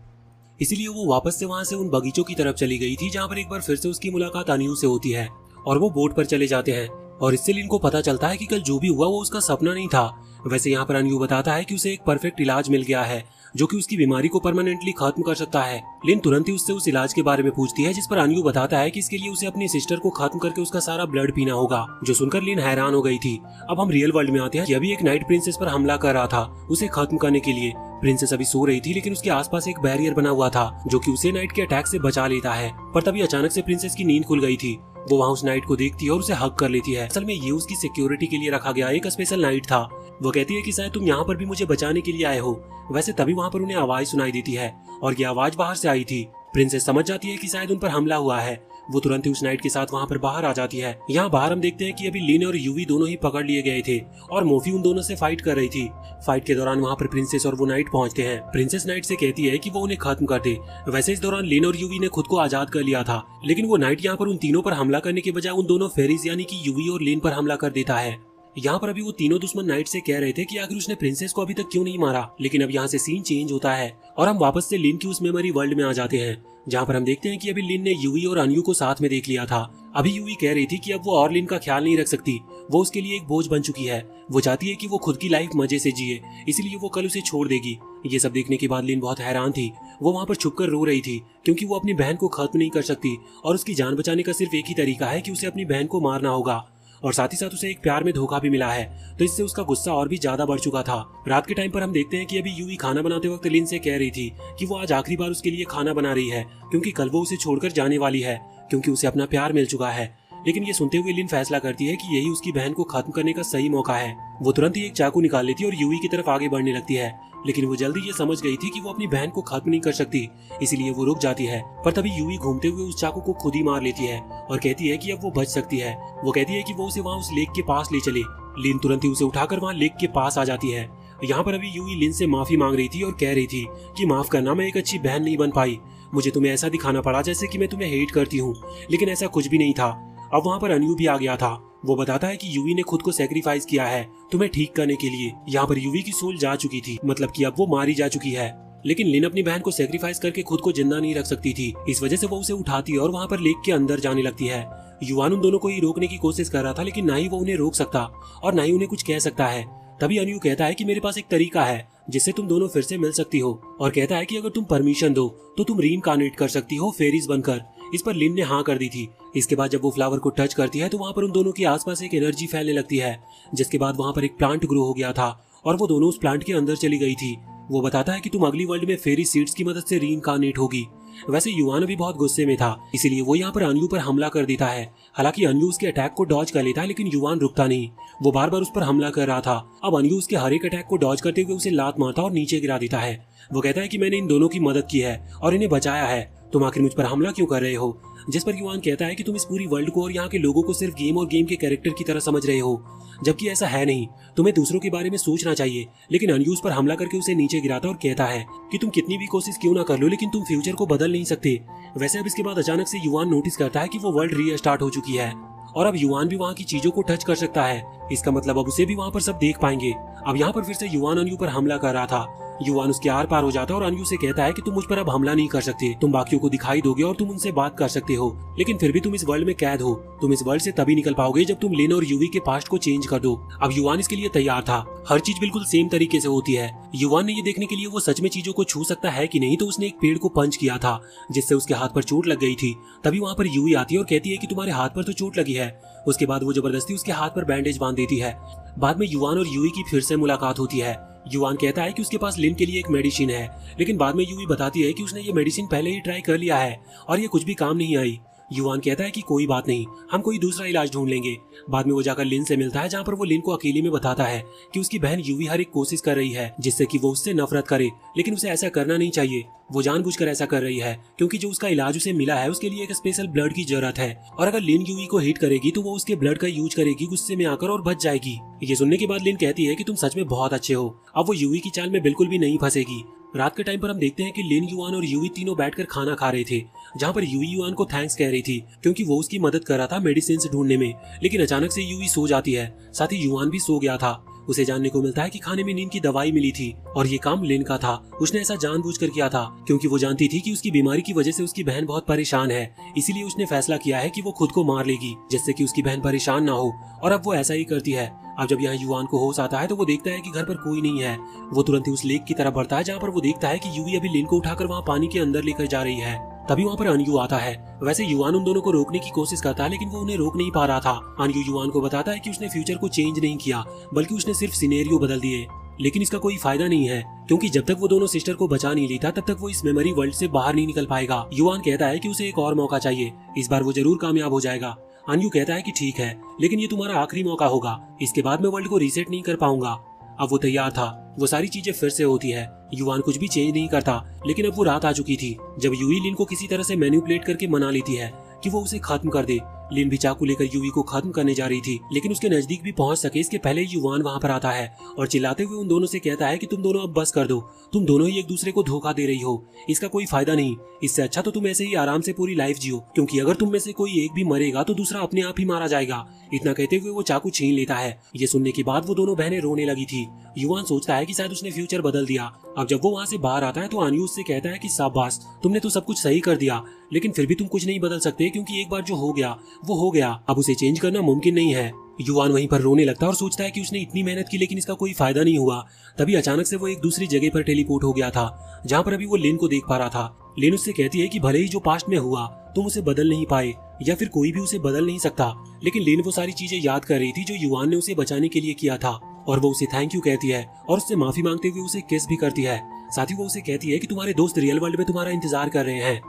इसीलिए वो वापस से वहाँ से उन बगीचों की तरफ चली गई थी जहाँ पर एक बार फिर से उसकी मुलाकात अनियू से होती है और वो बोट पर चले जाते हैं। और इससे लिन को पता चलता है कि कल जो भी हुआ वो उसका सपना नहीं था। वैसे यहाँ पर अनियू बताता है कि उसे एक परफेक्ट इलाज मिल गया है जो कि उसकी बीमारी को परमानेंटली खत्म कर सकता है। लिन तुरंत ही उससे उस इलाज के बारे में पूछती है, जिस पर अनियू बताता है कि इसके लिए उसे अपनी सिस्टर को खत्म करके उसका सारा ब्लड पीना होगा। जो सुनकर लिन हैरान हो गई थी। अब हम रियल वर्ल्ड में आते हैं कि अभी एक नाइट प्रिंसेस पर हमला कर रहा था उसे खत्म करने के लिए। प्रिंसेस अभी सो रही थी लेकिन उसके आसपास एक बैरियर बना हुआ था जो कि उसे नाइट के अटैक से बचा लेता है। पर तभी अचानक से प्रिंसेस की नींद खुल गई थी। वो वहाँ उस नाइट को देखती है और उसे हक कर लेती है। असल में ये उसकी सिक्योरिटी के लिए रखा गया एक स्पेशल नाइट था। वो कहती है कि शायद तुम यहाँ पर भी मुझे बचाने के लिए आए हो। वैसे तभी वहाँ पर उन्हें आवाज सुनाई देती है और ये आवाज बाहर से आई थी। प्रिंसेस समझ जाती है कि शायद उन पर हमला हुआ है। वो तुरंत ही उस नाइट के साथ वहाँ पर बाहर आ जाती है। यहाँ बाहर हम देखते हैं कि अभी लिन और यूवी दोनों ही पकड़ लिए गए थे और मोफी उन दोनों से फाइट कर रही थी। फाइट के दौरान वहाँ पर प्रिंसेस और वो नाइट पहुँचते हैं। प्रिंसेस नाइट से कहती है कि वो उन्हें खत्म कर दे। वैसे इस दौरान लिन और यूवी ने खुद को आजाद कर लिया था, लेकिन वो नाइट यहाँ पर उन तीनों पर हमला करने के बजाय उन दोनों फेरीज यानी कि यूवी और लिन पर हमला कर देता है। यहाँ पर अभी वो तीनों दुश्मन नाइट से कह रहे थे कि आखिर उसने प्रिंसेस को अभी तक क्यों नहीं मारा। लेकिन अब यहाँ से सीन चेंज होता है और हम वापस से लिन की उस मेमोरी वर्ल्ड में आ जाते हैं जहाँ पर हम देखते हैं कि अभी लिन ने यूवी और अनियू को साथ में देख लिया था। अभी यूवी कह रही थी कि अब वो और लिन का ख्याल नहीं रख सकती, वो उसके लिए एक बोझ बन चुकी है। वो चाहती है कि वो खुद की लाइफ मजे से जिए, इसलिए वो कल उसे छोड़ देगी। ये सब देखने के बाद लिन बहुत हैरान थी। वो वहाँ पर छुपकर रो रही थी क्योंकि वो अपनी बहन को खत्म नहीं कर सकती और उसकी जान बचाने का सिर्फ एक ही तरीका है कि उसे अपनी बहन को मारना होगा। और साथ ही साथ उसे एक प्यार में धोखा भी मिला है, तो इससे उसका गुस्सा और भी ज्यादा बढ़ चुका था। रात के टाइम पर हम देखते हैं कि अभी यूवी खाना बनाते वक्त लिन से कह रही थी कि वो आज आखिरी बार उसके लिए खाना बना रही है क्योंकि कल वो उसे छोड़कर जाने वाली है क्योंकि उसे अपना प्यार मिल चुका है। लेकिन ये सुनते हुए लिन फैसला करती है कि यही उसकी बहन को खत्म करने का सही मौका है। वो तुरंत ही एक चाकू निकाल लेती है और यूवी की तरफ आगे बढ़ने लगती है, लेकिन वो जल्दी ये समझ गई थी कि वो अपनी बहन को खत्म नहीं कर सकती, इसलिए वो रुक जाती है। पर तभी यूवी घूमते हुए उस चाकू को खुद ही मार लेती है और कहती है कि अब वो बच सकती है। वो कहती है कि वो उसे वहाँ उस लेक के पास ले चले। लिन तुरंत ही उसे उठाकर वहाँ लेक के पास आ जाती है। यहाँ पर अभी यूवी लिन से माफी मांग रही थी और कह रही थी कि माफ करना, मैं एक अच्छी बहन नहीं बन पाई। मुझे तुम्हें ऐसा दिखाना पड़ा जैसे कि मैं तुम्हें हेट करती हूँ, लेकिन ऐसा कुछ भी नहीं था। अब वहाँ पर अनियू भी आ गया था। वो बताता है कि यूवी ने खुद को सैक्रिफाइस किया है तुम्हें ठीक करने के लिए। यहाँ पर यूवी की सोल जा चुकी थी, मतलब कि अब वो मारी जा चुकी है। लेकिन लिन अपनी बहन को सैक्रिफाइस करके खुद को जिंदा नहीं रख सकती थी, इस वजह से वो उसे उठाती है और वहाँ पर लेक के अंदर जाने लगती है। युवान उन दोनों को ही रोकने की कोशिश कर रहा था, लेकिन ना ही वो उन्हें रोक सकता और ना ही उन्हें कुछ कह सकता है। तभी अनियू कहता है कि मेरे पास एक तरीका है जिससे तुम दोनों फिर से मिल सकती हो, और कहता है कि अगर तुम परमिशन दो तो तुम रीइंकार्नेट कर सकती हो फेरीज बनकर। इस पर लिन ने हाँ कर दी थी। इसके बाद जब वो फ्लावर को टच करती है तो वहाँ पर उन दोनों के आसपास एक एनर्जी फैलने लगती है, जिसके बाद वहाँ पर एक प्लांट ग्रो हो गया था और वो दोनों उस प्लांट के अंदर चली गई थी। वो बताता है कि तुम अगली वर्ल्ड में फेरी सीड्स की मदद से रीइंकार्नेट होगी। वैसे युवान भी बहुत गुस्से में था, इसीलिए वो यहाँ पर अनियू पर हमला कर देता है। हालांकि अनियू उसके अटैक को डॉज कर लेता है, लेकिन युवान रुकता नहीं। वो बार बार उस पर हमला कर रहा था। अब अनियू उसके हर एक अटैक को डॉज करते हुए उसे लात मारता और नीचे गिरा देता है। वो कहता है कि मैंने इन दोनों की मदद की है और इन्हें बचाया है, तुम आखिर मुझ पर हमला क्यों कर रहे हो। जिस पर युवान कहता है कि तुम इस पूरी वर्ल्ड को और यहाँ के लोगों को सिर्फ गेम और गेम के कैरेक्टर की तरह समझ रहे हो, जबकि ऐसा है नहीं, तुम्हें दूसरों के बारे में सोचना चाहिए। लेकिन अनियू उस पर हमला करके उसे नीचे गिराता और कहता है कि तुम कितनी भी कोशिश क्यों ना कर लो, लेकिन तुम फ्यूचर को बदल नहीं सकते। वैसे अब इसके बाद अचानक से युवान नोटिस करता है कि वो वर्ल्ड रीस्टार्ट हो चुकी है और अब युवान भी वहाँ की चीजों को टच कर सकता है। इसका मतलब अब उसे भी वहाँ पर सब देख पाएंगे। अब यहाँ पर फिर से युवान अनियू पर हमला कर रहा था। युवान उसके आर पार हो जाता है और अनियू से कहता है कि तुम मुझ पर अब हमला नहीं कर सकते, तुम बाकियों को दिखाई दोगे और तुम उनसे बात कर सकते हो, लेकिन फिर भी तुम इस वर्ल्ड में कैद हो। तुम इस वर्ल्ड से तभी निकल पाओगे जब तुम लिन और यूवी के पास्ट को चेंज कर दो। अब युवान इसके लिए तैयार था। हर चीज बिल्कुल सेम तरीके से होती है। युवान ने ये देखने के लिए वो सच में चीजों को छू सकता है कि नहीं, तो उसने एक पेड़ को पंच किया था जिससे उसके हाथ पर चोट लग गई थी। तभी वहाँ पर यूवी आती है और कहती है कि तुम्हारे हाथ पर तो चोट लगी है। उसके बाद वो जबरदस्ती उसके हाथ पर बैंडेज बांध देती है। बाद में युवान और यूवी की फिर से मुलाकात होती है। युवान कहता है कि उसके पास लिन के लिए एक मेडिसिन है, लेकिन बाद में यूवी बताती है कि उसने ये मेडिसिन पहले ही ट्राई कर लिया है और ये कुछ भी काम नहीं आई। युआन कहता है कि कोई बात नहीं, हम कोई दूसरा इलाज ढूंढ लेंगे। बाद में वो जाकर लिन से मिलता है, जहाँ पर वो लिन को अकेले में बताता है कि उसकी बहन यूवी हर एक कोशिश कर रही है जिससे कि वो उससे नफरत करे, लेकिन उसे ऐसा करना नहीं चाहिए। वो जानबूझकर ऐसा कर रही है क्योंकि जो उसका इलाज उसे मिला है उसके लिए एक स्पेशल ब्लड की जरूरत है, और अगर लिन यूवी को हिट करेगी तो वो उसके ब्लड का यूज करेगी गुस्से में आकर और बच जाएगी। ये सुनने के बाद लिन कहती है कि तुम सच में बहुत अच्छे हो, अब वो यूवी की चाल में बिल्कुल भी नहीं फंसेगी। रात के टाइम पर हम देखते हैं कि लिन, युआन और यूवी तीनों बैठकर खाना खा रहे थे, जहाँ पर यूवी युआन को थैंक्स कह रही थी क्योंकि वो उसकी मदद कर रहा था मेडिसिन ढूंढने में। लेकिन अचानक से यूवी सो जाती है, साथ ही युआन भी सो गया था। उसे जानने को मिलता है कि खाने में नींद की दवाई मिली थी और ये काम लिन का था। उसने ऐसा जानबूझकर किया था क्योंकि वो जानती थी कि उसकी बीमारी की वजह से उसकी बहन बहुत परेशान है, इसीलिए उसने फैसला किया है कि वो खुद को मार लेगी जिससे कि उसकी बहन परेशान ना हो, और अब वो ऐसा ही करती है। अब जब यहाँ युआन को होश आता है तो वो देखता है कि घर पर कोई नहीं है। वो तुरंत ही उस लेक की तरफ बढ़ता है जहाँ पर वो देखता है कि यूवी अभी लिन को उठाकर वहाँ पानी के अंदर लेकर जा रही है। तभी वहाँ पर अनयू आता है। वैसे युआन उन दोनों को रोकने की कोशिश करता है लेकिन वो उन्हें रोक नहीं पा रहा था। अनयू युआन को बताता है कि उसने फ्यूचर को चेंज नहीं किया बल्कि उसने सिर्फ सिनेरियो बदल दिए, लेकिन इसका कोई फायदा नहीं है क्योंकि जब तक वो दोनों सिस्टर को बचा नहीं लेता तब तक वो इस मेमोरी वर्ल्ड से बाहर नहीं निकल पाएगा। युआन कहता है कि उसे एक और मौका चाहिए, इस बार वो जरूर कामयाब हो जाएगा। अनयू कहता है कि ठीक है, लेकिन ये तुम्हारा आखिरी मौका होगा, इसके बाद मैं वर्ल्ड को रीसेट नहीं कर पाऊंगा। अब वो तैयार था, वो सारी चीजें फिर से होती है। युआन कुछ भी चेंज नहीं करता, लेकिन अब वो रात आ चुकी थी जब यूवी लिन को किसी तरह से मैनिपुलेट करके मना लेती है कि वो उसे खत्म कर दे। लिन भी चाकू लेकर यूवी को खत्म करने जा रही थी, लेकिन उसके नजदीक भी पहुंच सके इसके पहले युआन वहां पर आता है और चिल्लाते हुए उन दोनों से कहता है कि तुम दोनों अब बस कर दो, तुम दोनों ही एक दूसरे को धोखा दे रही हो, इसका कोई फायदा नहीं। इससे अच्छा तो तुम ऐसे ही आराम से पूरी लाइफ जियो, क्योंकि अगर तुम में से कोई एक भी मरेगा तो दूसरा अपने आप ही मारा जाएगा। इतना कहते हुए वो चाकू छीन लेता है। ये सुनने के बाद वो दोनों बहनें रोने लगी थी। युआन सोचता है कि शायद उसने फ्यूचर बदल दिया। अब जब वो वहाँ से बाहर आता है तो अनयू उससे कहता है कि शाबाश, तुमने तो सब कुछ सही कर दिया, लेकिन फिर भी तुम कुछ नहीं बदल सकते क्योंकि एक बार जो हो गया वो हो गया, अब उसे चेंज करना मुमकिन नहीं है। युआन वहीं पर रोने लगता है और सोचता है कि उसने इतनी मेहनत की लेकिन इसका कोई फायदा नहीं हुआ। तभी अचानक से वो एक दूसरी जगह पर टेलीपोर्ट हो गया था जहाँ पर अभी वो लिन को देख पा रहा था। लिन उससे कहती है कि भले ही जो पास्ट में हुआ तुम उसे बदल नहीं पाए या फिर कोई भी उसे बदल नहीं सकता, लेकिन लिन वो सारी चीजें याद कर रही थी जो युआन ने उसे बचाने के लिए किया था, और वो उसे थैंक यू कहती है और उससे माफी मांगते हुए उसे किस भी करती है। साथ ही वो उसे कहती है कि तुम्हारे दोस्त रियल वर्ल्ड में तुम्हारा इंतजार कर रहे हैं।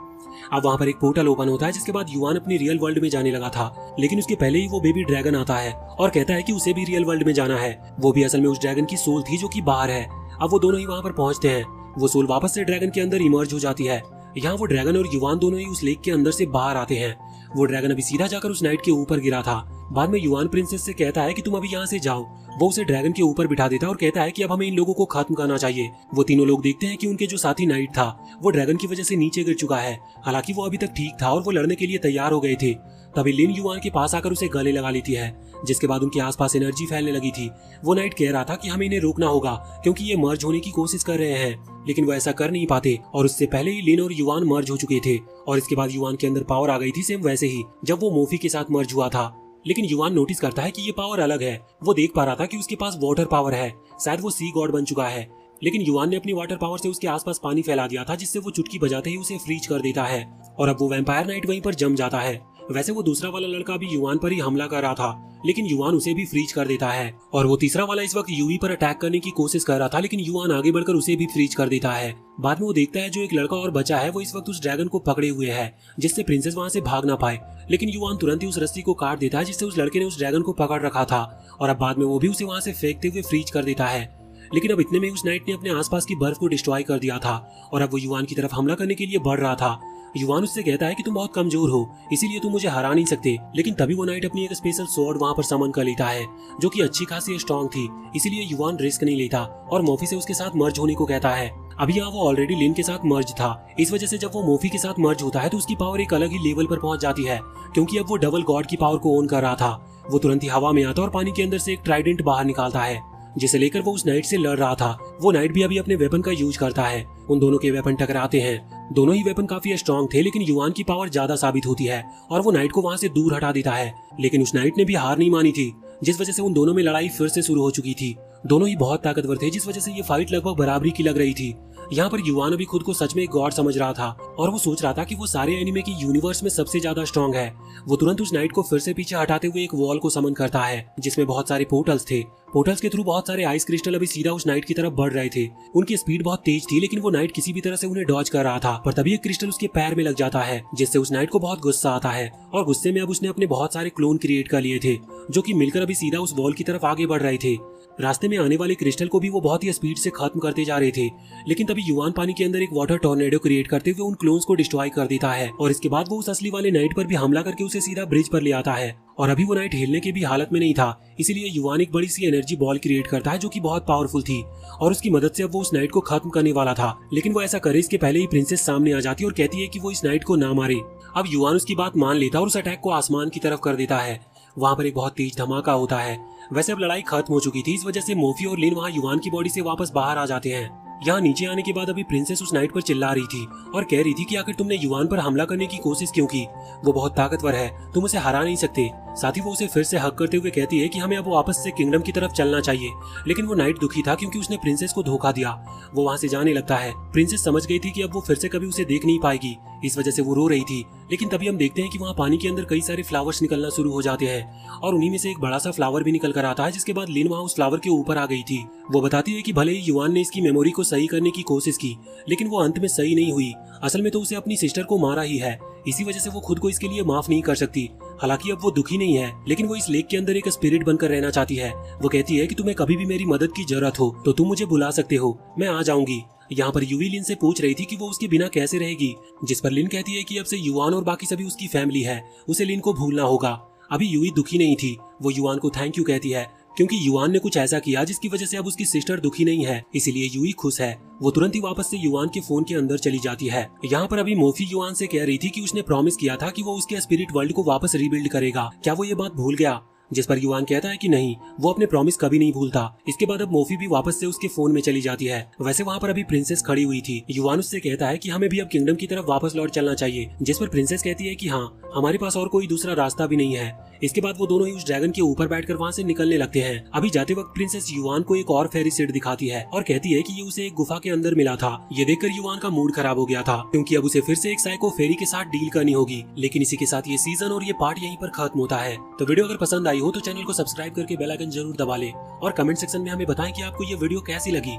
अब वहाँ पर एक पोर्टल ओपन होता है जिसके बाद युआन अपनी रियल वर्ल्ड में जाने लगा था, लेकिन उसके पहले ही वो बेबी ड्रैगन आता है और कहता है कि उसे भी रियल वर्ल्ड में जाना है। वो भी असल में उस ड्रैगन की सोल थी जो कि बाहर है। अब वो दोनों ही वहाँ पर पहुँचते हैं। वो सोल वापस से ड्रैगन के अंदर इमर्ज हो जाती है। यहाँ वो ड्रैगन और युआन दोनों ही उस लेक के अंदर से बाहर आते हैं। वो ड्रैगन अभी सीधा जाकर उस नाइट के ऊपर गिरा था। बाद में युआन प्रिंसेस से कहता है कि तुम अभी यहाँ से जाओ। वो उसे ड्रैगन के ऊपर बिठा देता है और कहता है कि अब हमें इन लोगों को खत्म करना चाहिए। वो तीनों लोग देखते हैं कि उनके जो साथी नाइट था वो ड्रैगन की वजह से नीचे गिर चुका है। हालांकि वो अभी तक ठीक था और वो लड़ने के लिए तैयार हो गए थे। तभी लिन युआन के पास आकर उसे गले लगा लेती है, जिसके बाद उनके आसपास एनर्जी फैलने लगी थी। वो नाइट कह रहा था कि हमें इन्हें रोकना होगा क्योंकि ये मर्ज होने की कोशिश कर रहे हैं, लेकिन वो ऐसा कर नहीं पाते और उससे पहले ही लिन और युआन मर्ज हो चुके थे। और इसके बाद युआन के अंदर पावर आ गई थी सेम वैसे ही जब वो मोफी के साथ मर्ज हुआ था। लेकिन युआन नोटिस करता है कि ये पावर अलग है। वो देख पा रहा था कि उसके पास वाटर पावर है, शायद वो सी गॉड बन चुका है। लेकिन युआन ने अपनी वाटर पावर से उसके आसपास पानी फैला दिया था जिससे वो चुटकी बजाते ही उसे फ्रीज कर देता है और अब वो वैम्पायर नाइट वहीं पर जम जाता है। वैसे वो दूसरा वाला लड़का भी युआन पर ही हमला कर रहा था, लेकिन युआन उसे भी फ्रीज कर देता है और वो तीसरा वाला इस वक्त यूवी पर अटैक करने की कोशिश कर रहा था, लेकिन युआन आगे बढ़कर उसे भी फ्रीज कर देता है। बाद में वो देखता है जो एक लड़का और बचा है वो इस वक्त उस ड्रैगन को पकड़े हुए है जिससे प्रिंसेस वहाँ से भाग ना पाए, लेकिन युआन तुरंत ही उस रस्सी को काट देता है जिससे उस लड़के ने उस ड्रैगन को पकड़ रखा था और अब बाद में वो भी उसे वहाँ से फेंकते हुए फ्रीज कर देता है। लेकिन अब इतने में उस नाइट ने अपने आसपास की बर्फ को डिस्ट्रॉय कर दिया था और अब वो युआन की तरफ हमला करने के लिए बढ़ रहा था। युआन उससे कहता है कि तुम बहुत कमजोर हो, इसीलिए तुम मुझे हरा नहीं सकते। लेकिन तभी वो नाइट अपनी एक स्पेशल स्वॉर्ड वहाँ पर समन कर लेता है जो कि अच्छी खासी स्ट्रॉन्ग थी, इसीलिए युआन रिस्क नहीं लेता और मोफी से उसके साथ मर्ज होने को कहता है। अभी यहाँ वो ऑलरेडी लिन के साथ मर्ज था, इस वजह से जब वो मोफी के साथ मर्ज होता है तो उसकी पावर एक अलग ही लेवल पर पहुंच जाती है क्योंकि अब वो डबल गॉड की पावर को ओन कर रहा था। वो तुरंत ही हवा में आता और पानी के अंदर से एक ट्राइडेंट बाहर निकालता है जिसे लेकर वो उस नाइट से लड़ रहा था। वो नाइट भी अभी अपने वेपन का यूज करता है। उन दोनों के वेपन टकराते हैं। दोनों ही वेपन काफी स्ट्रॉन्ग थे, लेकिन युआन की पावर ज्यादा साबित होती है और वो नाइट को वहाँ से दूर हटा देता है। लेकिन उस नाइट ने भी हार नहीं मानी थी, जिस वजह से उन दोनों में लड़ाई फिर से शुरू हो चुकी थी। दोनों ही बहुत ताकतवर थे, जिस वजह से ये फाइट लगभग बराबरी की लग रही थी। यहाँ पर युआन अभी खुद को सच में एक गॉड समझ रहा था और वो सोच रहा था कि वो सारे एनिमे की यूनिवर्स में सबसे ज्यादा स्ट्रॉन्ग है। वो तुरंत उस नाइट को फिर से पीछे हटाते हुए एक वॉल को समन करता है जिसमें बहुत सारे पोर्टल्स थे। पोर्टल्स के थ्रू बहुत सारे आइस क्रिस्टल अभी सीधा उस नाइट की तरफ बढ़ रहे थे। उनकी स्पीड बहुत तेज थी, लेकिन वो नाइट किसी भी तरह से उन्हें डॉज कर रहा था। पर तभी एक क्रिस्टल उसके पैर में लग जाता है, जिससे उस नाइट को बहुत गुस्सा आता है और गुस्से में अब उसने अपने बहुत सारे क्लोन क्रिएट कर लिए थे, जो कि मिलकर अभी सीधा उस वॉल की तरफ आगे बढ़ रहे थे। रास्ते में आने वाले क्रिस्टल को भी वो बहुत ही स्पीड से खत्म करते जा रहे थे, लेकिन तभी युआन पानी के अंदर एक वाटर टॉर्नेडो क्रिएट करते हुए उन क्लोन्स को डिस्ट्रॉय कर देता है और इसके बाद वो उस असली वाले नाइट पर भी हमला करके उसे सीधा ब्रिज पर ले आता है। और अभी वो नाइट हिलने की भी हालत में नहीं था, इसीलिए युआन एक बड़ी सी एनर्जी बॉल क्रिएट करता है जो कि बहुत पावरफुल थी और उसकी मदद से अब वो उस नाइट को खत्म करने वाला था। लेकिन वो ऐसा करे इसके पहले ही प्रिंसेस सामने आ जाती है और कहती है कि वो इस नाइट को ना मारे। अब युआन उसकी बात मान लेता है और उस अटैक को आसमान की तरफ कर देता है। वहाँ पर एक बहुत तेज धमाका होता है। वैसे अब लड़ाई खत्म हो चुकी थी, इस वजह से मोफी और लिन वहाँ युआन की बॉडी से वापस बाहर आ जाते हैं। यहाँ नीचे आने के बाद अभी प्रिंसेस उस नाइट पर चिल्ला रही थी और कह रही थी कि आखिर तुमने युआन पर हमला करने की कोशिश क्यों की, वो बहुत ताकतवर है, तुम उसे हरा नहीं सकते। साथ ही वो उसे फिर से हक करते हुए कहती है कि हमें अब वापस से किंगडम की तरफ चलना चाहिए। लेकिन वो नाइट दुखी था क्योंकि उसने प्रिंसेस को धोखा दिया। वो वहाँ से जाने लगता है। प्रिंसेस समझ गई थी कि अब वो फिर से कभी उसे देख नहीं पाएगी, इस वजह से वो रो रही थी। लेकिन तभी हम देखते हैं कि वहाँ पानी के अंदर कई सारे फ्लावर्स निकलना शुरू हो जाते हैं और उन्हीं में से एक बड़ा सा फ्लावर भी निकल कर आता है, जिसके बाद लिन वहाँ उस फ्लावर के ऊपर आ गई थी। वो बताती है कि भले ही युआन ने इसकी मेमोरी को सही करने की कोशिश की, लेकिन वो अंत में सही नहीं हुई। असल में तो उसे अपनी सिस्टर को मारा ही है, इसी वजह से वो खुद को इसके लिए माफ नहीं कर सकती। हालांकि अब वो दुखी नहीं है, लेकिन वो इस लेक के अंदर एक स्पिरिट बनकर रहना चाहती है। वो कहती है कि तुम्हें कभी भी मेरी मदद की जरूरत हो तो तुम मुझे बुला सकते हो, मैं आ जाऊंगी। यहाँ पर यूवी लिन से पूछ रही थी कि वो उसके बिना कैसे रहेगी, जिस पर लिन कहती है कि अब से युआन और बाकी सभी उसकी फैमिली है, उसे लिन को भूलना होगा। अभी यूवी दुखी नहीं थी, वो युआन को थैंक यू कहती है क्योंकि युआन ने कुछ ऐसा किया जिसकी वजह से अब उसकी सिस्टर दुखी नहीं है, इसीलिए यूवी खुश है। वो तुरंत ही वापस से युआन के फोन के अंदर चली जाती है। यहाँ पर अभी मोफी युआन से कह रही थी कि उसने प्रॉमिस किया था कि वो उसके स्पिरिट वर्ल्ड को वापस रीबिल्ड करेगा, क्या वो ये बात भूल गया? जिस पर युआन कहता है कि नहीं, वो अपने प्रॉमिस कभी नहीं भूलता। इसके बाद अब मोफी भी वापस से उसके फोन में चली जाती है। वैसे वहाँ पर अभी प्रिंसेस खड़ी हुई थी। युआन उससे कहता है कि हमें भी अब किंगडम की तरफ वापस लौट चलना चाहिए, जिस पर प्रिंसेस कहती है कि हाँ, हमारे पास और कोई दूसरा रास्ता भी नहीं है। इसके बाद वो दोनों ही उस ड्रैगन के ऊपर बैठकर वहाँ से निकलने लगते हैं। अभी जाते वक्त प्रिंसेस युआन को एक और फेरी सेट दिखाती है और कहती है कि ये उसे एक गुफा के अंदर मिला था। ये देखकर युआन का मूड खराब हो गया था क्योंकि अब उसे फिर से एक साइको फेरी के साथ डील करनी होगी। लेकिन इसी के साथ ये सीजन और ये पार्ट यहीं पर खत्म होता है। तो वीडियो अगर पसंद आई हो तो चैनल को सब्सक्राइब करके बेल आइकन जरूर दबा लें और कमेंट सेक्शन में हमें बताएं कि आपको ये वीडियो कैसी लगी।